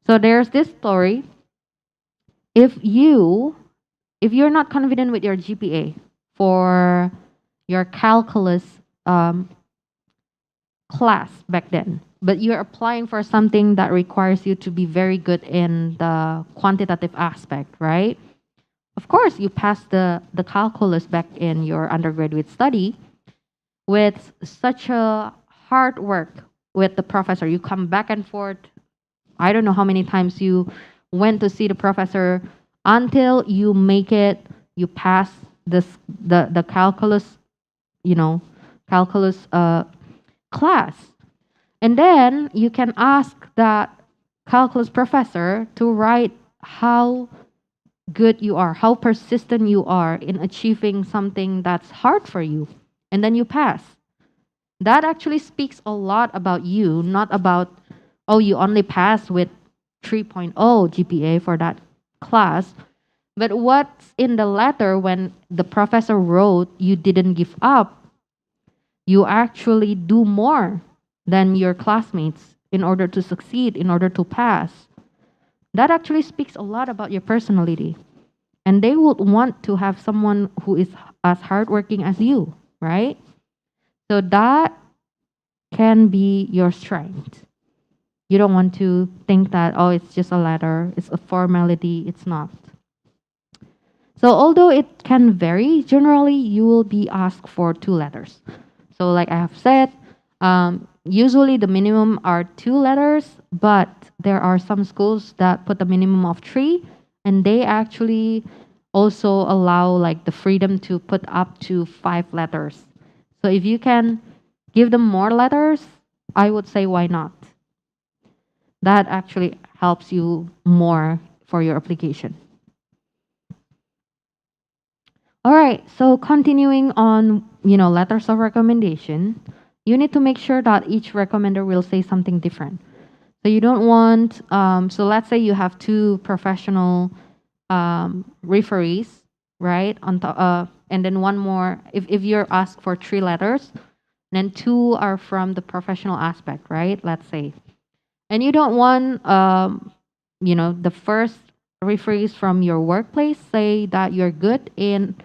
So there's this story. If you're not confident with your GPA for your calculus class back then, but you're applying for something that requires you to be very good in the quantitative aspect, right? Of course, you pass the calculus back in your undergraduate study with such a hard work with the professor. You come back and forth. I don't know how many times you went to see the professor until you make it, you pass the calculus, calculus class. And then you can ask that calculus professor to write how good you are, how persistent you are in achieving something that's hard for you, and then you pass. That actually speaks a lot about you, not about, oh, you only passed with 3.0 GPA for that class, but what's in the letter when the professor wrote you didn't give up, you actually do more than your classmates in order to succeed, in order to pass. That actually speaks a lot about your personality. And they would want to have someone who is as hardworking as you, right? So that can be your strength. You don't want to think that, oh, it's just a letter, it's a formality. It's not. So although it can vary, generally you will be asked for 2 letters. So like I have said, usually the minimum are 2 letters, but there are some schools that put a minimum of 3, and they actually also allow like the freedom to put up to 5 letters. So if you can give them more letters, I would say why not? That actually helps you more for your application. All right, so continuing on, letters of recommendation, you need to make sure that each recommender will say something different. So you don't want, so let's say you have 2 professional referees, right? And then one more, if you're asked for 3 letters, then 2 are from the professional aspect, right? Let's say. And you don't want, the first referees from your workplace say that you're good in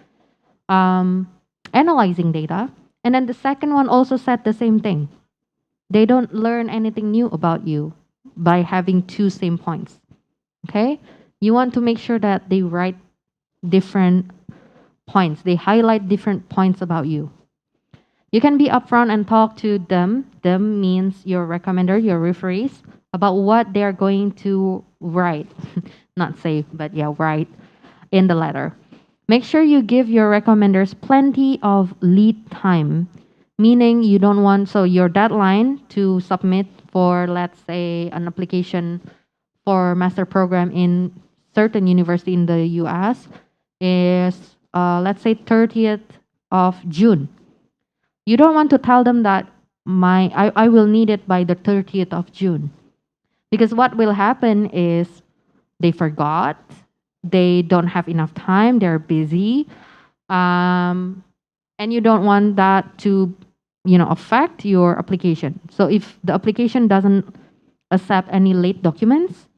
analyzing data. And then the second one also said the same thing. They don't learn anything new about you by having 2 same points. Okay? You want to make sure that they write different points. They highlight different points about you. You can be upfront and talk to them. Them means your recommender, your referees, about what they're going to write. Not say, but yeah, write in the letter. Make sure you give your recommenders plenty of lead time, Meaning you don't want, so your deadline to submit for, let's say, an application for master program in certain university in the US is, let's say, 30th of June. You don't want to tell them that I will need it by the 30th of June. Because what will happen is they forgot, they don't have enough time, they're busy, and you don't want that to, affect your application. So if the application doesn't accept any late documents,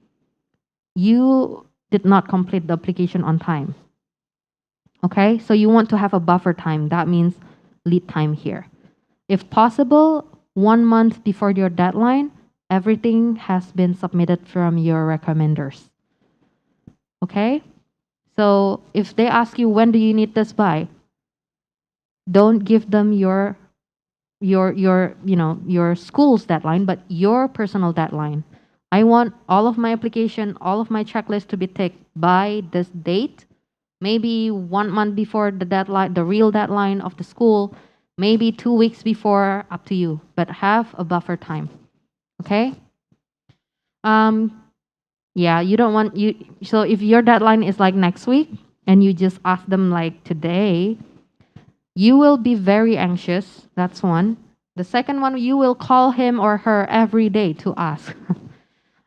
you did not complete the application on time. Okay, so you want to have a buffer time. That means lead time here. If possible, 1 month before your deadline, everything has been submitted from your recommenders. Okay, so if they ask you when do you need this by, don't give them your your school's deadline, but your personal deadline. I want all of my application, all of my checklist to be ticked by this date. Maybe 1 month before the deadline, the real deadline of the school, maybe 2 weeks before, up to you, but have a buffer time. Okay? Yeah, you don't want you so if your deadline is like next week and you just ask them like today, you will be very anxious. That's one. The second one, you will call him or her every day to ask.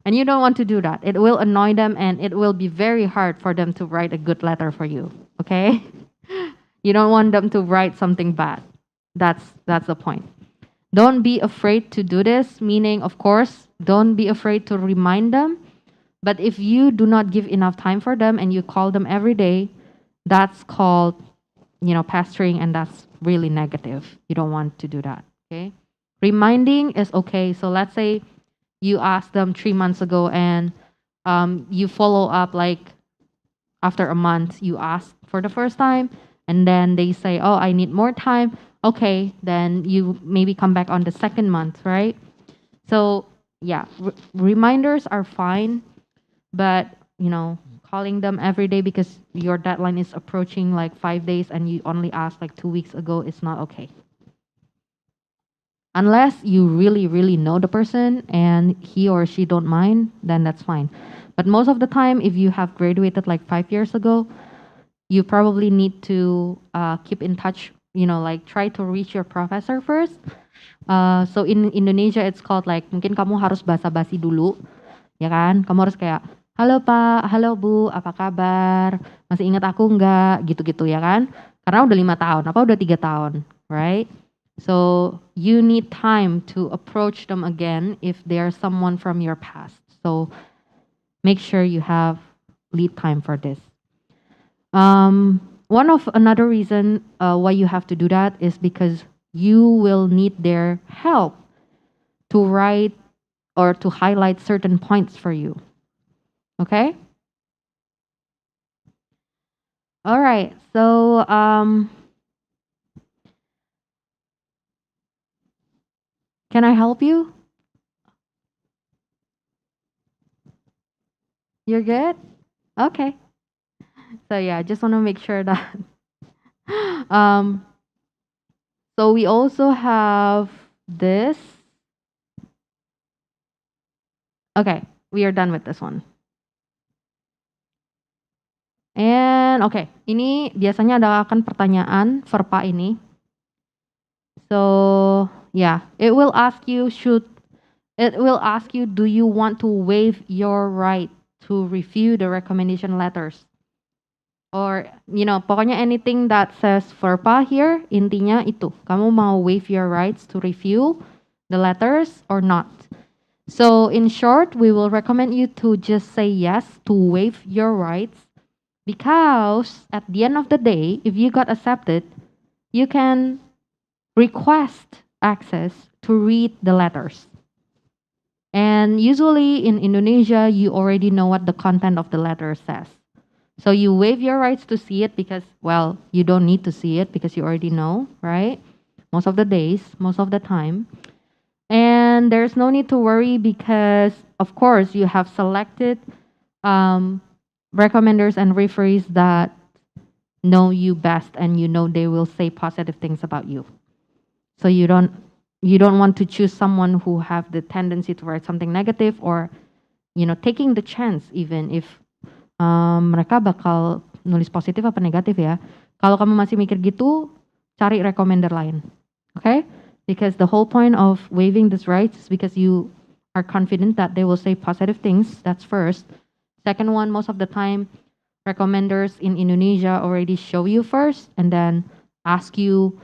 And you don't want to do that. It will annoy them and it will be very hard for them to write a good letter for you. Okay? You don't want them to write something bad. That's the point. Don't be afraid to do this, meaning, of course, don't be afraid to remind them. But if you do not give enough time for them and you call them every day, that's called, pestering, and that's really negative. You don't want to do that. Okay? Reminding is okay. So let's say you asked them 3 months ago and you follow up like after a month, you ask for the first time, and then they say, oh, I need more time. Okay, then you maybe come back on the second month, right? So yeah, reminders are fine, but calling them every day because your deadline is approaching like 5 days and you only asked like 2 weeks ago is not okay. Unless you really, really know the person and he or she don't mind, then that's fine. But most of the time, if you have graduated like 5 years ago, you probably need to keep in touch, like try to reach your professor first. So in Indonesia, it's called like, mungkin kamu harus basa-basi dulu, ya kan? Kamu harus kayak, halo Pak, halo Bu, apa kabar? Masih ingat aku nggak? Gitu-gitu ya kan? Karena udah 5 tahun, apa udah 3 tahun, right? So you need time to approach them again if they're someone from your past. So make sure you have lead time for this. One of another reason why you have to do that is because you will need their help to write or to highlight certain points for you. Okay? All right. So can I help you? You're good? Okay. So yeah, just want to make sure that um so we also have this. Okay, we are done with this one. And okay, ini biasanya ada akan pertanyaan verpa ini. So yeah, it will ask you do you want to waive your right to review the recommendation letters? Or pokoknya anything that says verpa here, intinya itu, kamu mau waive your rights to review the letters or not. So in short, we will recommend you to just say yes to waive your rights, because at the end of the day, if you got accepted, you can request access to read the letters. And usually in Indonesia, you already know what the content of the letter says. So you waive your rights to see it because, well, you don't need to see it because you already know, right? Most of the days, most of the time. And there's no need to worry because, of course, you have selected recommenders and referees that know you best and they will say positive things about you. So you don't want to choose someone who have the tendency to write something negative, or taking the chance even if mereka bakal nulis positif apa negatif ya. Kalau kamu masih mikir gitu, cari recommender lain. Okay? Because the whole point of waiving this rights is because you are confident that they will say positive things. That's first. Second one, most of the time, recommenders in Indonesia already show you first and then ask you,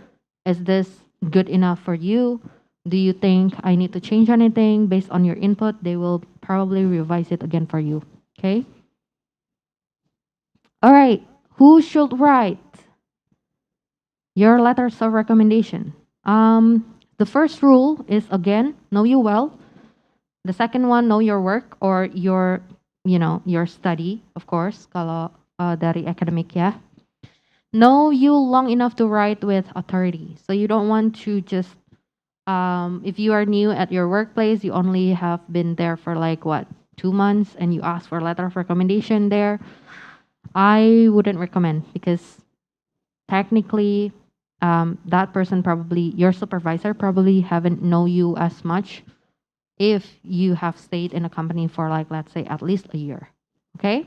is this good enough for you? Do you think I need to change anything? Based on your input, they will probably revise it again for you. Okay? All right. Who should write your letters of recommendation? The first rule is, again, know you well. The second one, know your work or your study, of course, kalau dari academic ya. Know you long enough to write with authority. So you don't want to just, if you are new at your workplace, you only have been there for like what, 2 months, and you ask for a letter of recommendation there. I wouldn't recommend, because technically, that person probably, your supervisor probably haven't know you as much if you have stayed in a company for like, let's say, at least a year. Okay?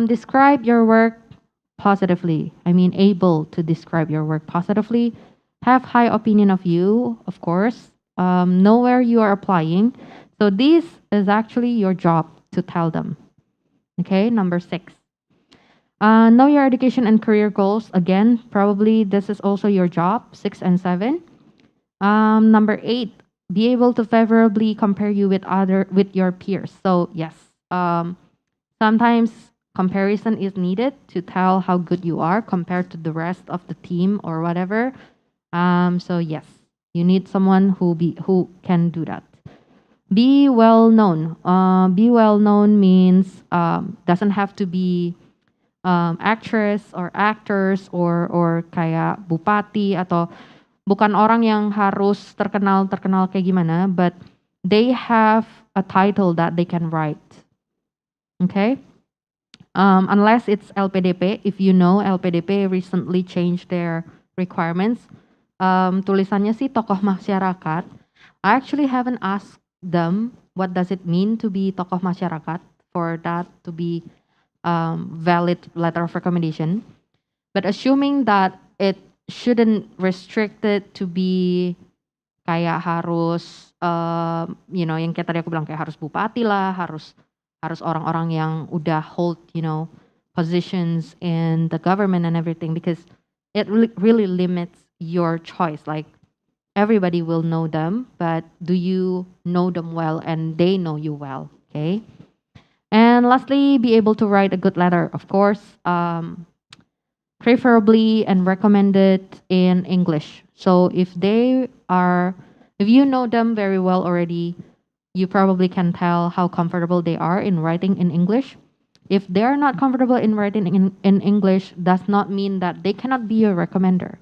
Describe your work positively. I mean, able to describe your work positively. Have high opinion of you, of course. Know where you are applying. So this is actually your job to tell them. Okay, number 6. Know your education and career goals. Again, probably this is also your job, 6 and 7. Number 8, be able to favorably compare you with your peers. So yes, sometimes comparison is needed to tell how good you are compared to the rest of the team or whatever. So yes, you need someone who can do that. Be well known. Be well known means doesn't have to be actress or actors or kayak bupati, atau bukan orang yang harus terkenal kayak gimana, but they have a title that they can write. Okay? Unless it's LPDP. If you know, LPDP recently changed their requirements. Tulisannya sih tokoh masyarakat. I actually haven't asked them what does it mean to be tokoh masyarakat for that to be valid letter of recommendation. But assuming that it shouldn't restrict it to be kayak harus yang kayak tadi aku bilang, kayak harus bupati lah, harus orang-orang yang udah hold positions in the government and everything, because it really limits your choice. Like, everybody will know them, but do you know them well and they know you well? Okay. And lastly, be able to write a good letter, of course, preferably and recommended in English. So if you know them very well already, you probably can tell how comfortable they are in writing in English. If they are not comfortable in writing in English, does not mean that they cannot be a recommender.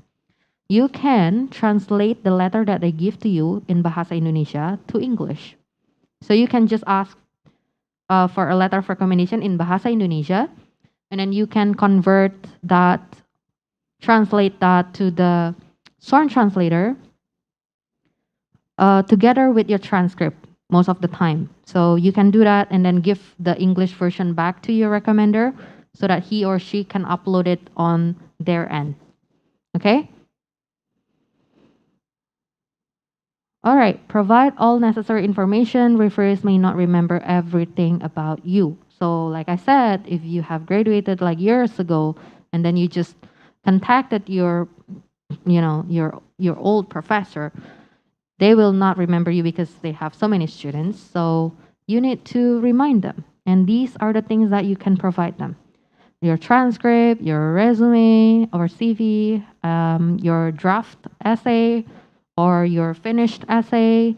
You can translate the letter that they give to you in Bahasa Indonesia to English. So you can just ask for a letter of recommendation in Bahasa Indonesia, and then you can translate that to the sworn translator together with your transcript most of the time. So you can do that and then give the English version back to your recommender so that he or she can upload it on their end. Okay? All right, provide all necessary information. Referees may not remember everything about you. So like I said, if you have graduated like years ago and then you just contacted your old professor, they will not remember you because they have so many students. So you need to remind them. And these are the things that you can provide them. Your transcript, your resume or CV, your draft essay, or your finished essay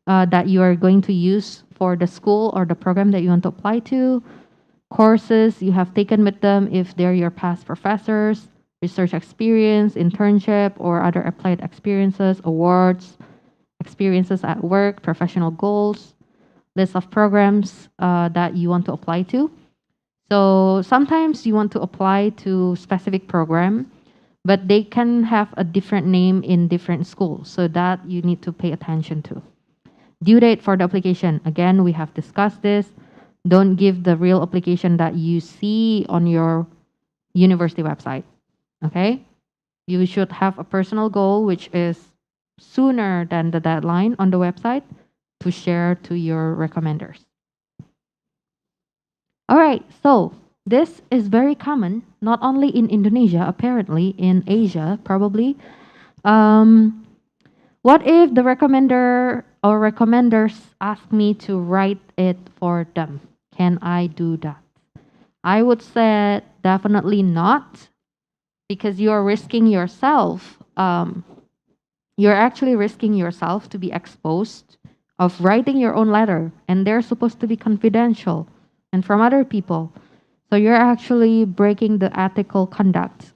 that you are going to use for the school or the program that you want to apply to, courses you have taken with them if they're your past professors, research experience, internship, or other applied experiences, awards, experiences at work, professional goals, list of programs that you want to apply to. So sometimes you want to apply to specific program, but they can have a different name in different schools. So that you need to pay attention to. Due date for the application. Again, we have discussed this. Don't give the real application that you see on your university website. Okay? You should have a personal goal, which is sooner than the deadline on the website to share to your recommenders. All right, so this is very common, not only in Indonesia, apparently in Asia, probably. Um, what if the recommender or recommenders ask me to write it for them? Can I do that? I would say definitely not, because you're risking yourself. You're actually risking yourself to be exposed of writing your own letter, and they're supposed to be confidential and from other people. So you're actually breaking the ethical conduct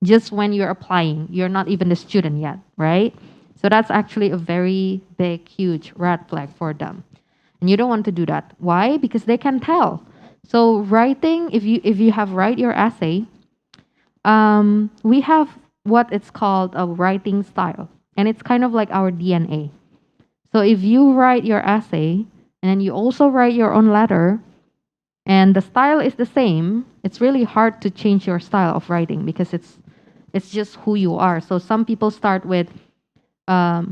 just when you're applying. You're not even a student yet, right? So that's actually a very big, huge red flag for them. And you don't want to do that. Why? Because they can tell. So writing, if you have write your essay, we have what it's called a writing style, and it's kind of like our DNA. So if you write your essay and then you also write your own letter, and the style is the same, it's really hard to change your style of writing because it's just who you are. So some people start with a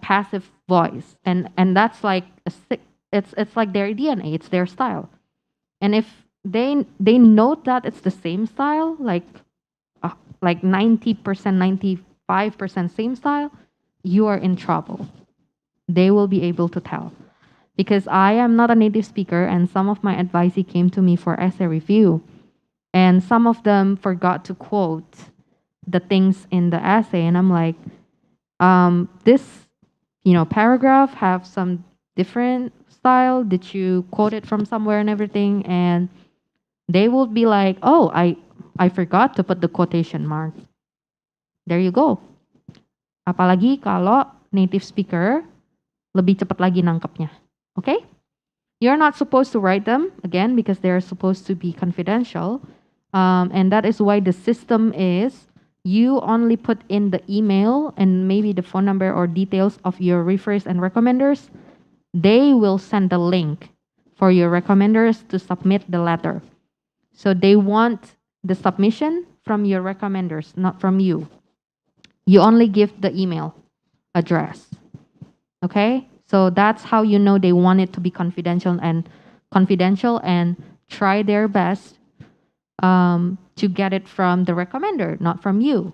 passive voice, and that's like it's like their DNA, it's their style. And if they note that it's the same style, like 90%, 95% same style, you are in trouble. They will be able to tell. Because I am not a native speaker, and some of my advisee came to me for essay review, and some of them forgot to quote the things in the essay, and I'm like, this paragraph have some different style. Did you quote it from somewhere and everything? And they will be like, oh, I forgot to put the quotation mark. There you go. Apalagi kalau native speaker, lebih cepat lagi nangkepnya. Okay? You're not supposed to write them, again, because they're supposed to be confidential. And that is why the system is you only put in the email and maybe the phone number or details of your referees and recommenders. They will send the link for your recommenders to submit the letter. So they want the submission from your recommenders, not from you. You only give the email address. Okay? So that's how you know they want it to be confidential and try their best to get it from the recommender, not from you.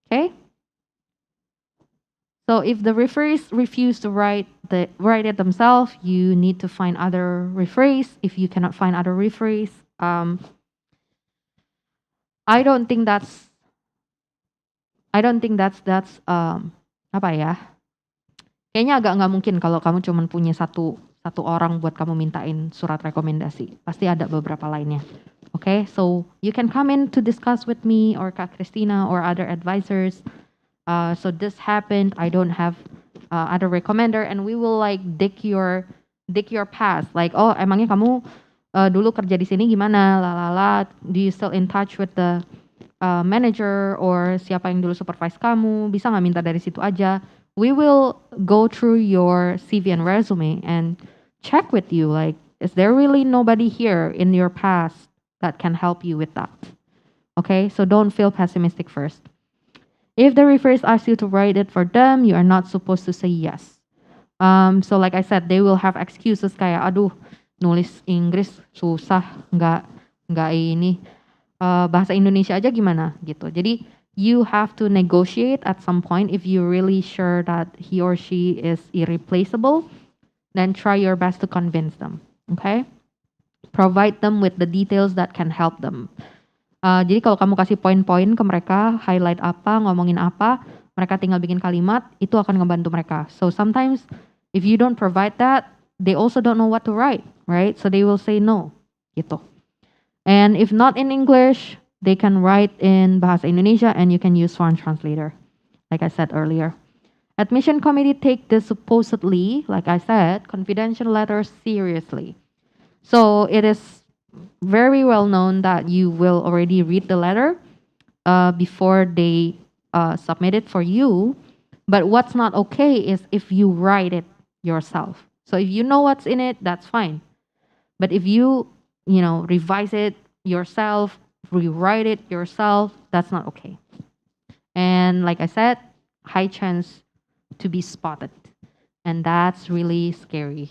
Okay? So if the referees refuse to write it themselves, you need to find other referees. If you cannot find other referees, I don't think that's apa ya? Kayaknya agak nggak mungkin kalau kamu cuma punya satu orang buat kamu mintain surat rekomendasi. Pasti ada beberapa lainnya. Okay, so you can come in to discuss with me or Kak Christina or other advisors. So this happened. I don't have other recommender, and we will like dig your past. Like, oh, emangnya kamu dulu kerja di sini gimana? Lalala. Do you still in touch with the manager or siapa yang dulu supervise kamu? Bisa nggak minta dari situ aja? We will go through your CV and resume and check with you, like, is there really nobody here in your past that can help you with that? Okay, so don't feel pessimistic first. If the referees ask you to write it for them, you are not supposed to say yes. So like I said, they will have excuses kayak, aduh, nulis Inggris susah, nggak ini, bahasa Indonesia aja gimana gitu. Jadi you have to negotiate at some point. If you're really sure that he or she is irreplaceable, then try your best to convince them. Okay? Provide them with the details that can help them. Jadi kalau kamu kasih poin-poin ke mereka, highlight apa, ngomongin apa, mereka tinggal bikin kalimat, itu akan ngebantu mereka. So sometimes if you don't provide that, they also don't know what to write, right? So they will say no, gitu. And if not in English, they can write in Bahasa Indonesia and you can use foreign translator, like I said earlier. Admission committee take this supposedly, like I said, confidential letters seriously. So it is very well known that you will already read the letter before they submit it for you. But what's not okay is if you write it yourself. So if you know what's in it, that's fine. But if you revise it yourself, rewrite it yourself, that's not okay. And like I said, high chance to be spotted. And that's really scary.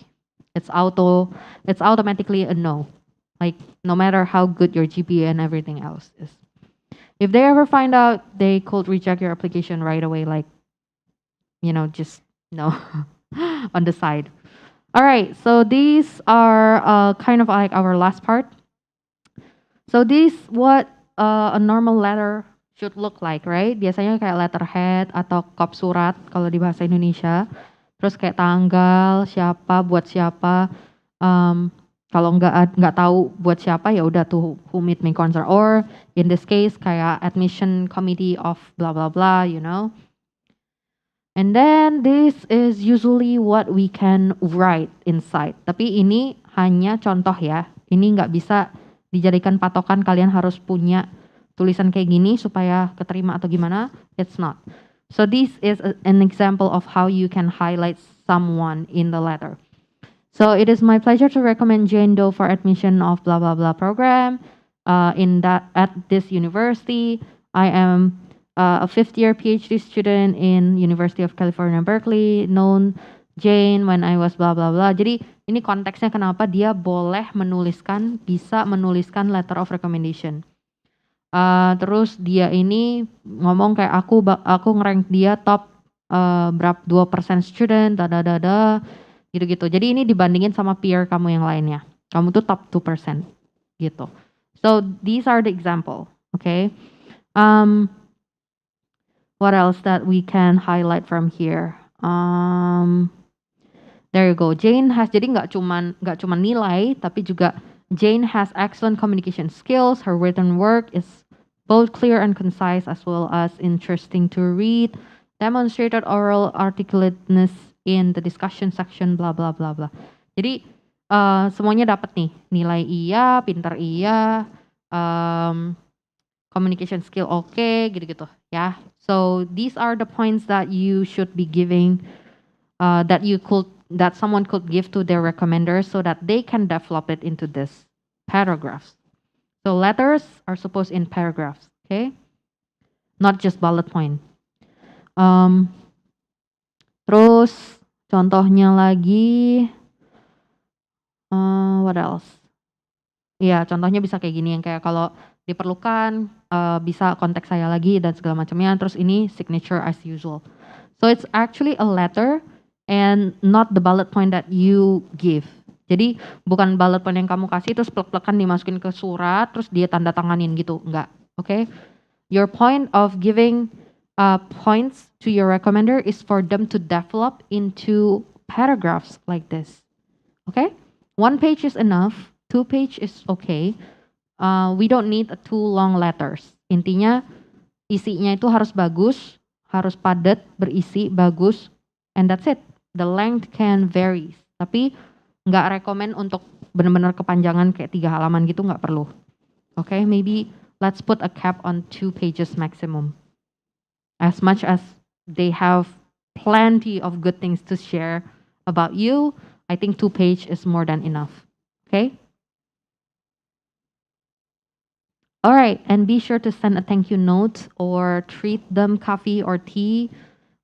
It's automatically a no. Like no matter how good your GPA and everything else is. If they ever find out, they could reject your application right away, like, just no on the side. All right, so these are kind of like our last part. So this what a normal letter should look like, right? Biasanya kayak letterhead atau kop surat kalau di bahasa Indonesia. Terus kayak tanggal, siapa, buat siapa. Kalau nggak tahu buat siapa ya udah tuh whom it may concern. Or in this case kayak admission committee of blah blah blah, And then this is usually what we can write inside. Tapi ini hanya contoh ya. Ini nggak bisa dijadikan patokan kalian harus punya tulisan kayak gini supaya keterima atau gimana. It's not. So this is an example of how you can highlight someone in the letter. So it is my pleasure to recommend Jane Doe for admission of blah blah blah program at this university. I am a fifth-year PhD student in University of California, Berkeley, known Jane when I was blah blah blah. Jadi ini konteksnya kenapa dia bisa menuliskan letter of recommendation. Terus dia ini ngomong kayak aku ngerank dia top berapa 2% student, gitu-gitu. Jadi ini dibandingin sama peer kamu yang lainnya. Kamu tuh top 2% gitu. So these are the example, okay? What else that we can highlight from here? There you go. Jane has jadi nggak cuman nilai, tapi juga Jane has excellent communication skills. Her written work is both clear and concise as well as interesting to read. Demonstrated oral articulateness in the discussion section, blah blah blah blah. Jadi semuanya dapat nih, nilai iya, pintar iya, communication skill oke, gitu-gitu ya. So these are the points that you should be giving, that someone could give to their recommender so that they can develop it into this paragraphs. So letters are supposed in paragraphs, okay? Not just bullet point. Terus contohnya lagi, what else? Iya, contohnya bisa kayak gini yang kayak kalau diperlukan bisa kontak saya lagi dan segala macamnya. Terus ini signature as usual. So it's actually a letter and not the bullet point that you give. Jadi bukan bullet point yang kamu kasih terus plek-plekan dimasukin ke surat terus dia tanda tanganin gitu, enggak. Okay? Your point of giving points to your recommender is for them to develop into paragraphs like this. Okay? 1 page is enough. 2 page is okay. We don't need too long letters. Intinya isinya itu harus bagus, harus padat, berisi, bagus, and that's it. The length can vary. Tapi nggak rekomend untuk benar-benar kepanjangan kayak 3 halaman gitu, nggak perlu. Okay, maybe let's put a cap on 2 pages maximum. As much as they have plenty of good things to share about you, I think 2 page is more than enough. Okay? All right, and be sure to send a thank you note or treat them coffee or tea,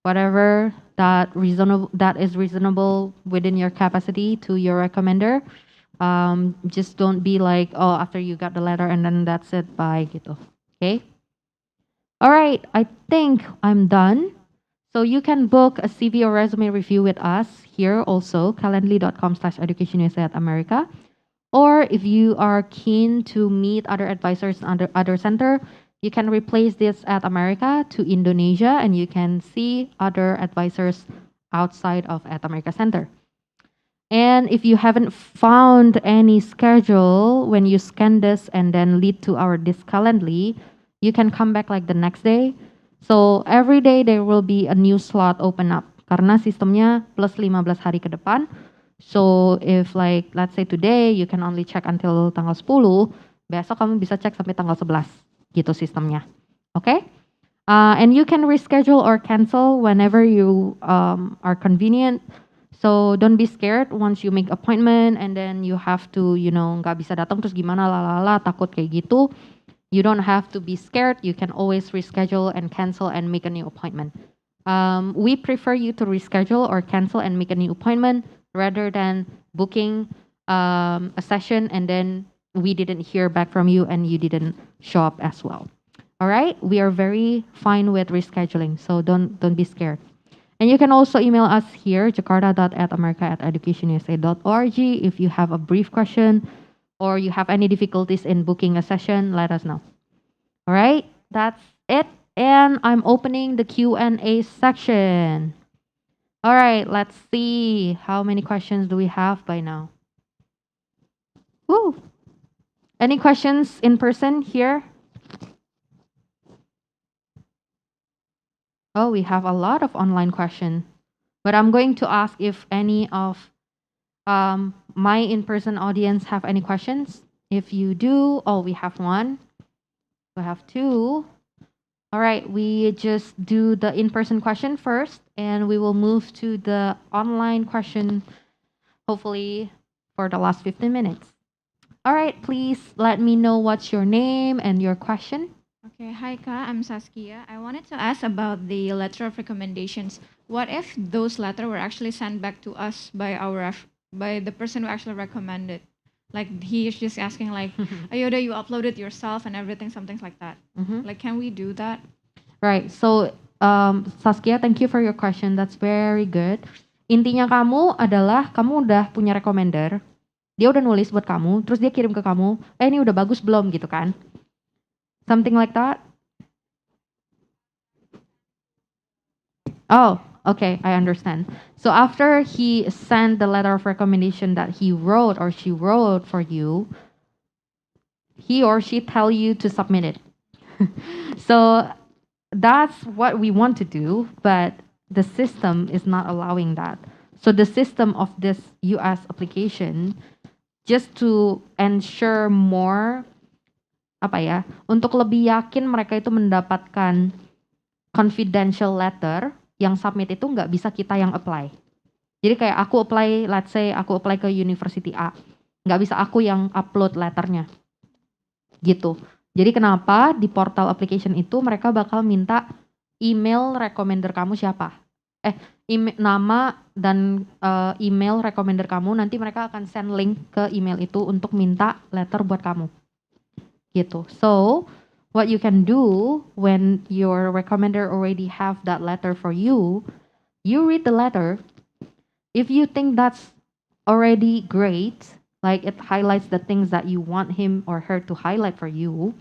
whatever that is reasonable within your capacity to your recommender. Just don't be like, oh, after you got the letter and then that's it, bye gitu. Okay? All right, I think I'm done. So you can book a CV or resume review with us here also, calendly.com/educationusa at America. Or if you are keen to meet other advisors under other center, you can replace this at America to Indonesia and you can see other advisors outside of at America Center. And if you haven't found any schedule when you scan this and then lead to our this Calendly, you can come back like the next day. So every day there will be a new slot open up karena sistemnya plus 15 hari ke depan. So if like let's say today you can only check until tanggal 10, besok kamu bisa cek sampai tanggal 11 gitu sistemnya. Okay? And you can reschedule or cancel whenever you are convenient. So don't be scared once you make appointment and then you have to, nggak bisa datang terus gimana lalala takut kayak gitu. You don't have to be scared. You can always reschedule and cancel and make a new appointment. We prefer you to reschedule or cancel and make a new appointment rather than booking a session and then we didn't hear back from you and you didn't show up as well. All right, we are very fine with rescheduling, so don't be scared. And you can also email us here, jakarta.america@educationusa.org. If you have a brief question or you have any difficulties in booking a session, let us know. All right, that's it. And I'm opening the Q&A section. All right, let's see. How many questions do we have by now? Woo! Any questions in person here? Oh, we have a lot of online questions. But I'm going to ask if any of my in-person audience have any questions. If you do, oh, we have one. We have two. All right, we just do the in-person question first, and we will move to the online question, hopefully for the last 15 minutes. All right, please let me know what's your name and your question. Okay, hi Ka, I'm Saskia. I wanted to ask about the letter of recommendations. What if those letters were actually sent back to us by by the person who actually recommended? Like he is just asking like, Ayoda, you uploaded yourself and everything, something like that. Like, can we do that? Right. So, Saskia, thank you for your question. That's very good. Intinya kamu adalah kamu udah punya recommender. Dia udah nulis buat kamu, terus dia kirim ke kamu. Ini udah bagus belum gitu kan? Something like that? Oh, okay, I understand. So after he sent the letter of recommendation that he wrote or she wrote for you, he or she tell you to submit it. So that's what we want to do, but the system is not allowing that. So the system of this US application, just to ensure more, untuk lebih yakin mereka itu mendapatkan confidential letter, yang submit itu nggak bisa kita yang apply. Jadi kayak aku apply, let's say aku apply ke University A, nggak bisa aku yang upload letternya. Gitu. Jadi kenapa di portal application itu mereka bakal minta email recommender kamu siapa? Nama dan email recommender kamu, nanti mereka akan send link ke email itu untuk minta letter buat kamu. Gitu. So, what you can do when your recommender already have that letter for you, you read the letter. If you think that's already great, like it highlights the things that you want him or her to highlight for you,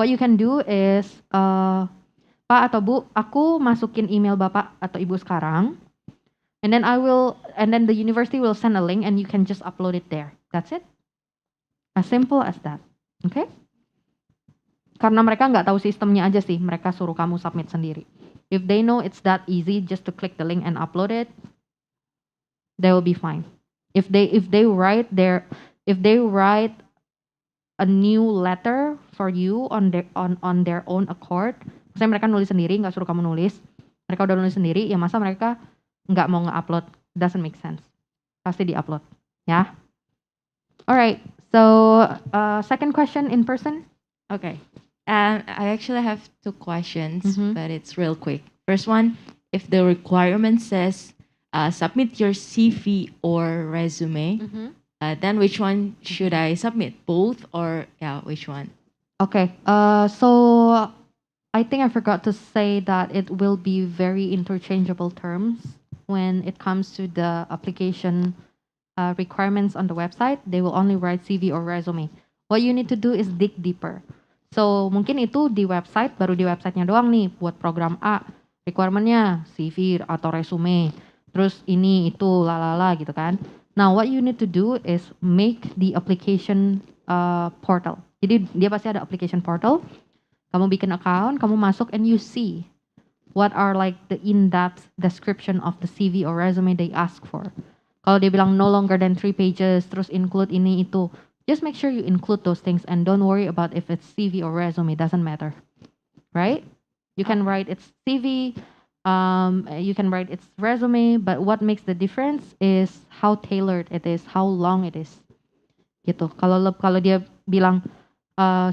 what you can do is, Pak atau Bu, aku masukin email Bapak atau Ibu sekarang, and then the university will send a link and you can just upload it there. That's it. As simple as that. Okay? Karena mereka nggak tahu sistemnya aja sih, mereka suruh kamu submit sendiri. If they know it's that easy just to click the link and upload it, they will be fine. If they write a new letter for you on their own accord, misalnya mereka nulis sendiri, nggak suruh kamu nulis, mereka udah nulis sendiri, ya masa mereka nggak mau nge-upload? Doesn't make sense. Pasti di-upload, ya. Alright, so second question in person. Okay. I actually have two questions, but it's real quick. First one, if the requirement says submit your CV or resume, then which one should I submit? Both or which one? Okay, so I think I forgot to say that it will be very interchangeable terms when it comes to the application requirements on the website. They will only write CV or resume. What you need to do is dig deeper. So mungkin itu di website, baru di websitenya doang nih buat program A. Requirementnya CV atau resume. Terus ini, itu, lalala gitu kan. Now what you need to do is make the application portal. Jadi dia pasti ada application portal. Kamu bikin account, kamu masuk and you see what are like the in-depth description of the CV or resume they ask for. Kalau dia bilang no longer than 3 pages, terus include ini itu, just make sure you include those things and don't worry about if it's CV or resume, doesn't matter, right? You can write its CV, you can write its resume, but what makes the difference is how tailored it is, how long it is. Gitu. Kalau dia bilang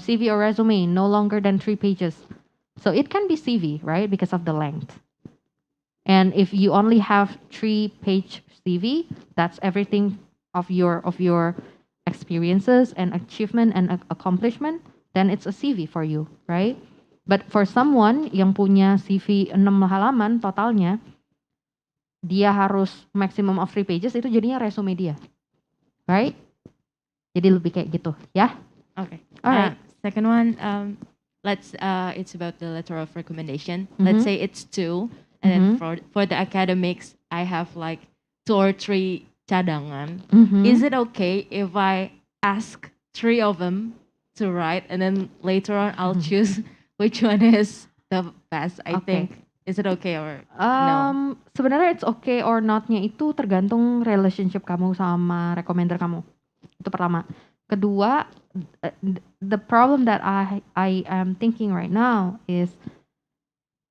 CV or resume no longer than 3 pages, so it can be CV, right? Because of the length. And if you only have 3-page CV, that's everything of your experiences and achievement and accomplishment, then it's a CV for you, right? But for someone yang punya CV 6 halaman totalnya, dia harus maximum of 3 pages, itu jadinya resume dia. Right? Jadi lebih kayak gitu, ya? Okay. Alright. Second one, it's about the letter of recommendation. Let's say it's 2, and then for the academics, I have like 2 or 3 cadangan. Is it okay if I ask 3 of them to write, and then later on I'll choose which one is the best? I think. Is it okay or no? Sebenarnya it's okay or not-nya itu tergantung relationship kamu sama recommender kamu. Itu pertama. Kedua, the problem that I am thinking right now is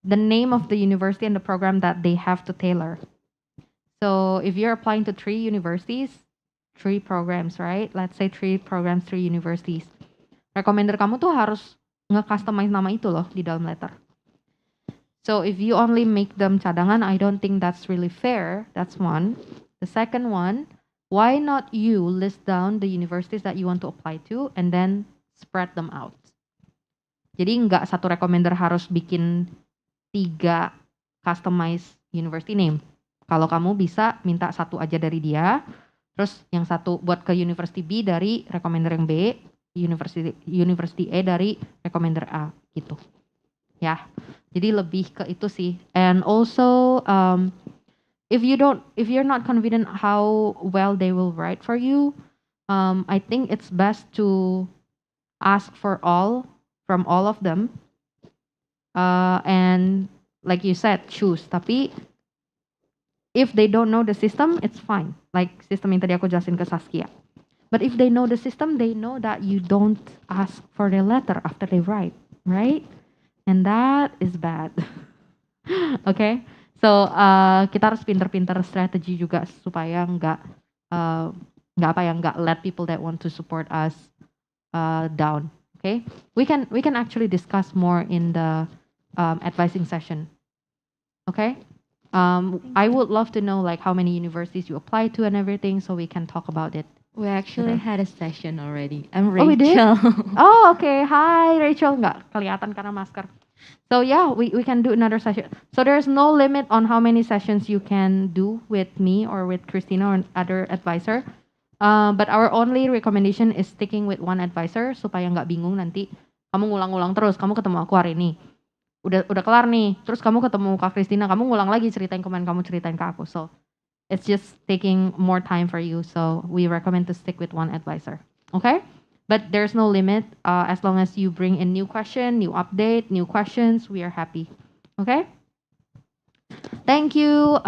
the name of the university and the program that they have to tailor. So if you're applying to 3 universities, 3 programs, right? Let's say 3 programs, 3 universities. Recommender kamu tuh harus nge-customize nama itu loh di dalam letter. So if you only make them cadangan, I don't think that's really fair. That's one. The second one, why not you list down the universities that you want to apply to and then spread them out. Jadi nggak satu recommender harus bikin 3 customized university name. Kalau kamu bisa minta 1 aja dari dia, terus yang 1 buat ke university B dari recommender yang B, university A dari recommender A gitu. Ya. Jadi lebih ke itu sih. And also if you're not confident how well they will write for you, I think it's best to ask from all of them, and like you said, choose. Tapi if they don't know the system, it's fine. Like system yang tadi aku jelasin ke Saskia. But if they know the system, they know that you don't ask for the letter after they write, right? And that is bad. Okay? So kita harus pinter-pinter strategi juga supaya nggak let people that want to support us down. Okay? We can actually discuss more in the advising session. Okay? I would love to know like how many universities you apply to and everything, so we can talk about it. We actually had a session already. I'm Rachel. Oh, we did? Oh, okay. Hi, Rachel. Nggak kelihatan karena masker. So yeah, we can do another session. So there's no limit on how many sessions you can do with me or with Christina or other advisor. But our only recommendation is sticking with one advisor supaya nggak bingung nanti kamu ngulang-ngulang terus. Kamu ketemu aku hari ini, udah kelar nih. Terus kamu ketemu Kak Christina, kamu ngulang lagi ceritain kemarin kamu ceritain ke aku. So it's just taking more time for you. So we recommend to stick with one advisor. Okay? But there's no limit. As long as you bring in new question, new update, new questions, we are happy. Okay? Thank you.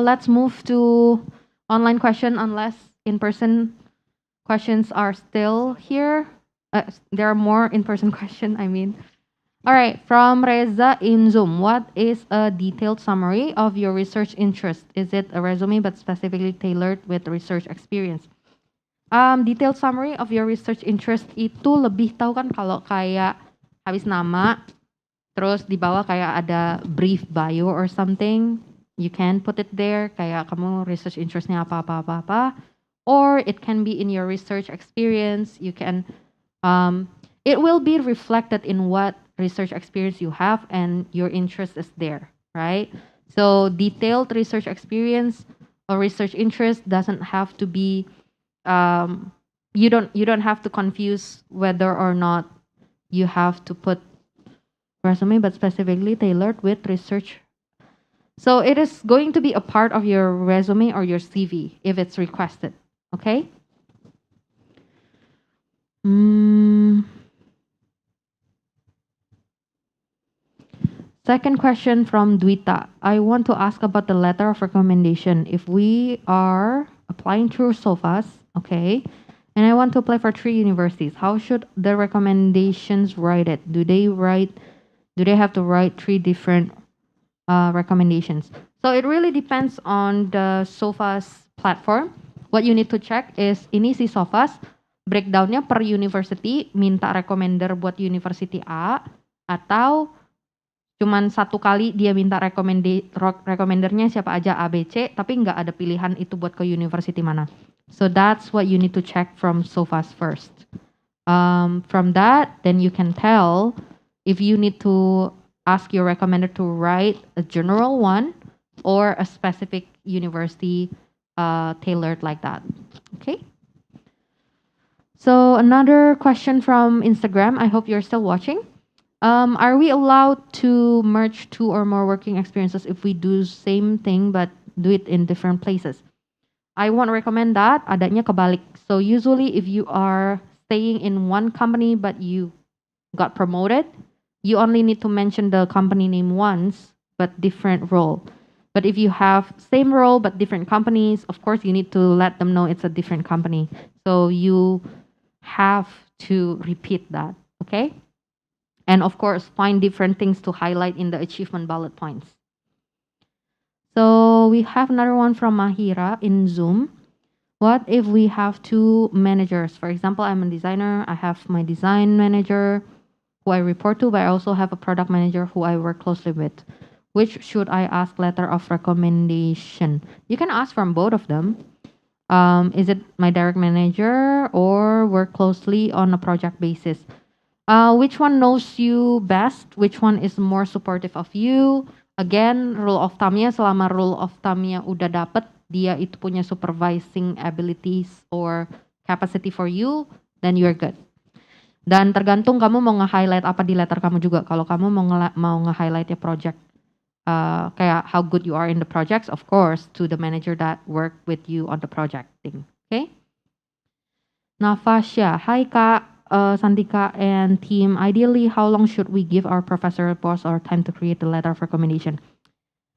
Let's move to online question unless in-person questions are still here. There are more in-person questions, I mean. All right, from Reza in Zoom, what is a detailed summary of your research interest? Is it a resume but specifically tailored with research experience? Detailed summary of your research interest itu lebih tahu kan kalau kayak habis nama, terus di bawah kayak ada brief bio or something, you can put it there, kayak kamu research interestnya apa. Or it can be in your research experience, you can, it will be reflected in what research experience you have and your interest is there, right? So detailed research experience or research interest doesn't have to be, you don't have to confuse whether or not you have to put resume but specifically tailored with research. So it is going to be a part of your resume or your CV if it's requested. Okay? Second question from Dwita. I want to ask about the letter of recommendation. If we are applying through SOFAS, okay, and I want to apply for 3 universities. How should the recommendations write it? Do they have to write 3 different recommendations? So it really depends on the SOFAS platform. What you need to check is ini si SOFAS breakdownnya per university, minta recommender buat university A, atau cuman satu kali dia minta recommendernya siapa aja A, B, C, tapi nggak ada pilihan itu buat ke university mana. So that's what you need to check from SOFAS first. From that, then you can tell if you need to ask your recommender to write a general one or a specific university tailored like that. Okay. So another question from Instagram. I hope you're still watching. Are we allowed to merge 2 or more working experiences if we do same thing but do it in different places? I won't recommend that. Adanya kebalik. So usually if you are staying in one company but you got promoted, you only need to mention the company name once but different role. But if you have same role but different companies, of course you need to let them know it's a different company. So you have to repeat that, okay? And of course, find different things to highlight in the achievement bullet points. So we have another one from Mahira in Zoom. What if we have 2 managers? For example, I'm a designer. I have my design manager who I report to, but I also have a product manager who I work closely with. Which should I ask letter of recommendation? You can ask from both of them. Is it my direct manager or work closely on a project basis? Which one knows you best? Which one is more supportive of you? Again, rule of thumb-nya, selama rule of thumb-nya udah dapet, dia itu punya supervising abilities or capacity for you, then you're good. Dan tergantung kamu mau nge-highlight apa di letter kamu juga. Kalau kamu mau nge-highlight ya project, kayak how good you are in the projects, of course, to the manager that work with you on the project thing. Okay? Nafasya, hi Kak. Santika and team, ideally, how long should we give our professor boss our time to create the letter of recommendation?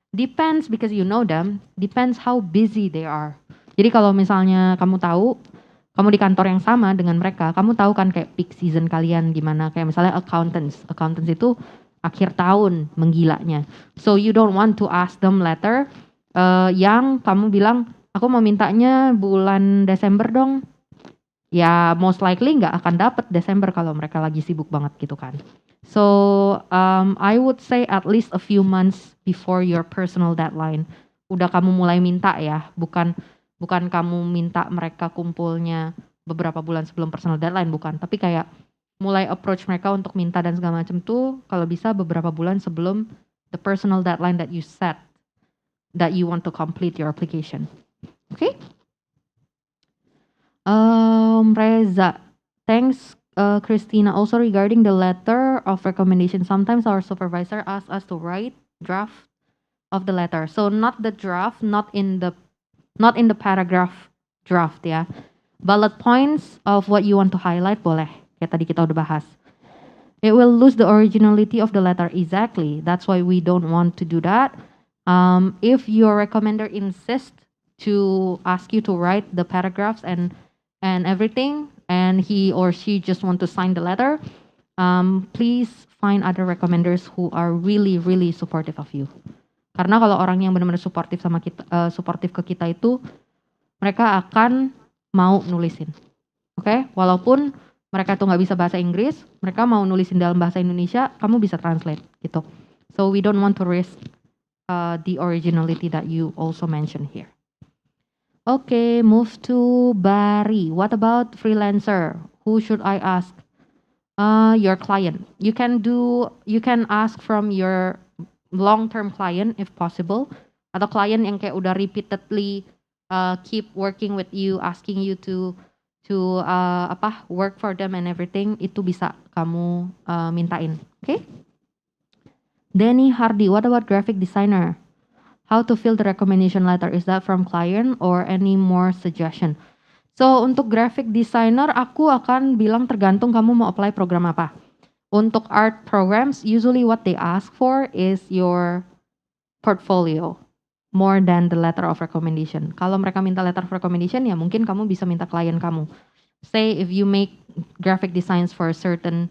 Depends, because you know them, depends how busy they are. Jadi kalau misalnya kamu tahu, kamu di kantor yang sama dengan mereka, kamu tahu kan kayak peak season kalian gimana, kayak misalnya accountants itu akhir tahun menggilanya. So you don't want to ask them letter yang kamu bilang, aku mau mintanya bulan Desember dong. Ya most likely nggak akan dapat Desember kalau mereka lagi sibuk banget gitu kan. So I would say at least a few months before your personal deadline. Udah kamu mulai minta ya, bukan kamu minta mereka kumpulnya beberapa bulan sebelum personal deadline, bukan. Tapi kayak mulai approach mereka untuk minta dan segala macam tuh kalau bisa beberapa bulan sebelum the personal deadline that you set that you want to complete your application. Okay? Reza, thanks, Christina. Also regarding the letter of recommendation, sometimes our supervisor asks us to write draft of the letter. So not the draft, not in the paragraph draft ya. Bullet points of what you want to highlight boleh. Kayak tadi kita udah bahas. It will lose the originality of the letter. Exactly. That's why we don't want to do that. If your recommender insists to ask you to write the paragraphs and everything, and he or she just want to sign the letter, please find other recommenders who are really really supportive of you. Karena kalau orang yang benar-benar supportive sama kita, supportive ke kita itu, mereka akan mau nulisin, oke? Walaupun mereka tuh nggak bisa bahasa Inggris, mereka mau nulisin dalam bahasa Indonesia, kamu bisa translate gitu. So we don't want to risk the originality that you also mentioned here. Okay, move to Bari. What about freelancer? Who should I ask? Your client. You can ask from your long-term client if possible. Atau klien yang kayak udah repeatedly keep working with you, asking you to work for them and everything. Itu bisa kamu mintain. Okay? Denny Hardy. What about graphic designer? How to fill the recommendation letter? Is that from client or any more suggestion? So untuk graphic designer aku akan bilang tergantung kamu mau apply program apa. Untuk art programs, usually what they ask for is your portfolio. more than the letter of recommendation. Kalau mereka minta letter of recommendation, ya mungkin kamu bisa minta klien kamu. Say if you make graphic designs for a certain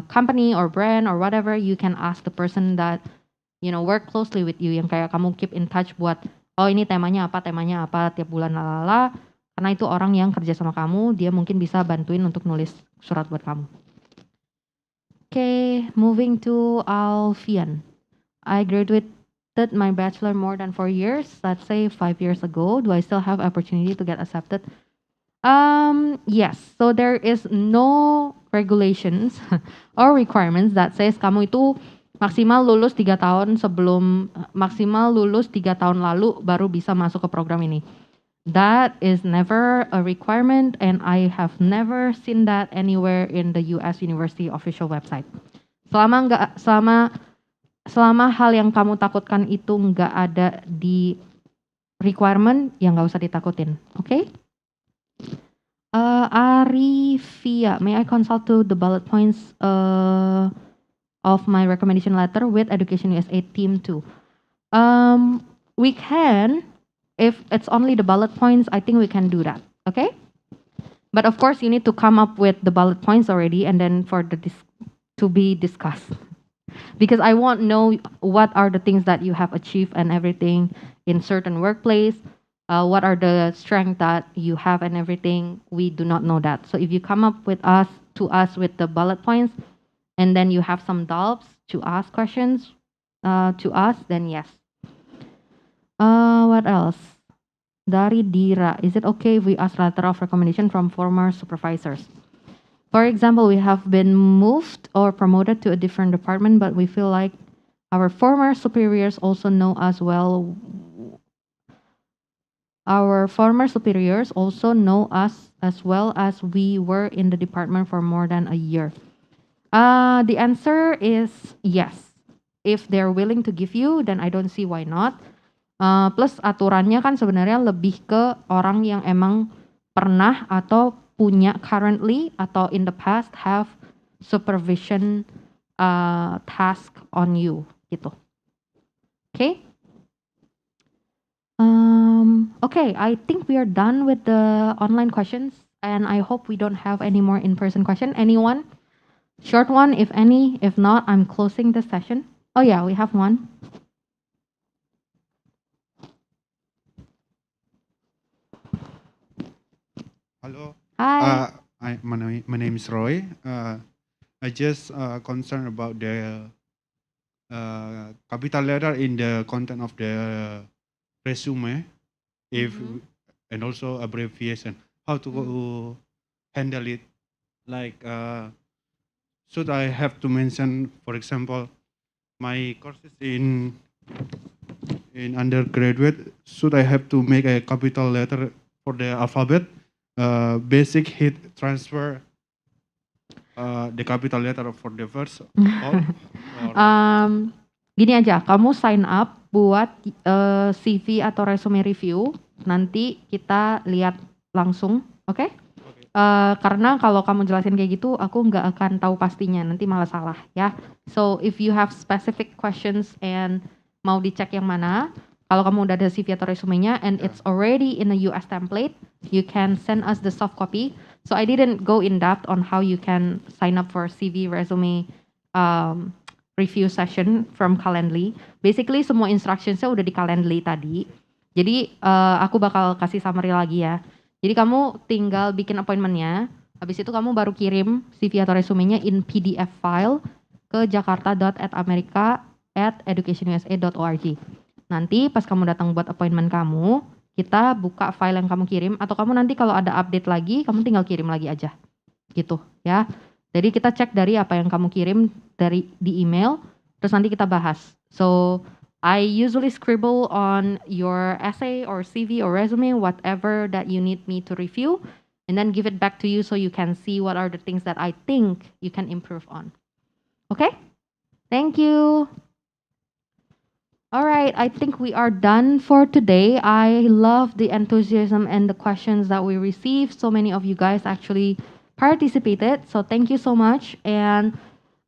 company or brand or whatever, you can ask the person that work closely with you, yang kayak kamu keep in touch buat ini temanya apa tiap bulan lalala, karena itu orang yang kerja sama kamu, dia mungkin bisa bantuin untuk nulis surat buat kamu. Okay, moving to Alfian. I graduated my bachelor more than 4 years, let's say 5 years ago. Do I still have opportunity to get accepted? Yes. So there is no regulations or requirements that says kamu itu maksimal lulus 3 tahun maksimal lulus 3 tahun lalu baru bisa masuk ke program ini. That is never a requirement, and I have never seen that anywhere in the US University official website. Selama hal yang kamu takutkan itu nggak ada di requirement, ya nggak usah ditakutin, oke? Okay? Arifia, may I consult to the bullet points of my recommendation letter with EducationUSA team too? We can. If it's only the bullet points, I think we can do that, okay? But of course, you need to come up with the bullet points already, and then for to be discussed. Because I won't know what are the things that you have achieved and everything in certain workplace, what are the strengths that you have and everything. We do not know that. So if you come up with to us with the bullet points, and then you have some doubts to ask questions to us, then yes. What else? Dari Dira, is it okay if we ask letter of recommendation from former supervisors? For example, we have been moved or promoted to a different department, but we feel like our former superiors also know us well. Our former superiors also know us as well as we were in the department for more than a year. The answer is yes. If they're willing to give you, then I don't see why not. Plus aturannya kan sebenarnya lebih ke orang yang emang pernah atau punya currently atau in the past have supervision task on you gitu. Okay? Okay, I think we are done with the online questions, and I hope we don't have any more in-person question. Anyone? Short one, if any. If not, I'm closing the session. Oh yeah, we have one. Hello. Hi. My name is Roy. I just concerned about the capital letter in the content of the resume, and also abbreviation. How to handle it? Like, should I have to mention, for example, my courses in undergraduate? Should I have to make a capital letter for the alphabet? Basic hit transfer the capital letter for the first or Gini aja, kamu sign up buat CV atau resume review, nanti kita lihat langsung, oke? Okay? Karena kalau kamu jelasin kayak gitu, aku nggak akan tahu pastinya, nanti malah salah ya. So if you have specific questions and mau dicek yang mana, kalau kamu udah ada CV atau resumenya and it's already in a US template, you can send us the soft copy. So I didn't go in depth on how you can sign up for CV resume review session from Calendly. Basically semua instructionsnya udah di Calendly tadi. Jadi aku bakal kasih summary lagi ya. Jadi kamu tinggal bikin appointmentnya. Habis itu kamu baru kirim CV atau resumenya in PDF file ke jakarta.america@educationusa.org. Nanti pas kamu datang buat appointment kamu, kita buka file yang kamu kirim, atau kamu nanti kalau ada update lagi, kamu tinggal kirim lagi aja. Gitu ya. Jadi kita cek dari apa yang kamu kirim di email, terus nanti kita bahas. So, I usually scribble on your essay or CV or resume, whatever that you need me to review, and then give it back to you so you can see what are the things that I think you can improve on. Okay? Thank you. All right, I think we are done for today. I love the enthusiasm and the questions that we received. So many of you guys actually participated. So thank you so much. And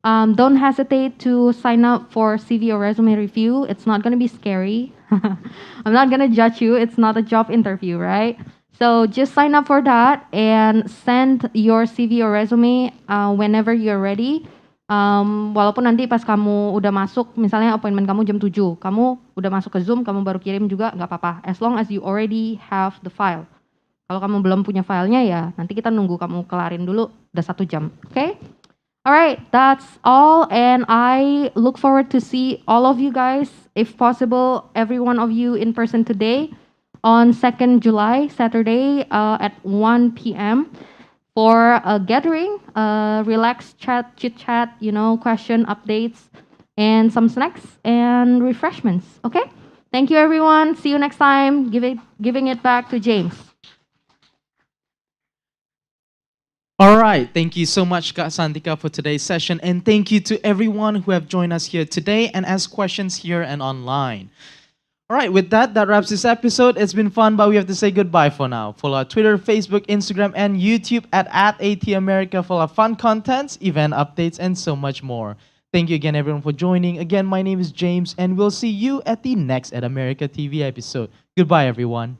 Don't hesitate to sign up for CV or resume review. It's not going to be scary. I'm not going to judge you. It's not a job interview, right? So just sign up for that and send your CV or resume whenever you're ready. Walaupun nanti pas kamu udah masuk, misalnya appointment kamu jam 7, kamu udah masuk ke Zoom, kamu baru kirim juga nggak apa-apa. As long as you already have the file. Kalau kamu belum punya filenya ya, nanti kita nunggu kamu kelarin dulu udah 1 jam. Oke? Okay? Alright, that's all, and I look forward to see all of you guys, if possible, every one of you in person today on 2nd July, Saturday at 1 p.m. for a gathering, relaxed chat, chit chat, question updates, and some snacks and refreshments. Okay? Thank you, everyone. See you next time. Giving it back to James. All right, thank you so much, Kak Santika, for today's session, and thank you to everyone who have joined us here today and asked questions here and online. All right, with that wraps this episode. It's been fun, but we have to say goodbye for now. Follow our Twitter, Facebook, Instagram, and YouTube at @ATAmerica for our fun contents, event updates, and so much more. Thank you again, everyone, for joining. Again, my name is James, and we'll see you at the next America TV episode. Goodbye, everyone.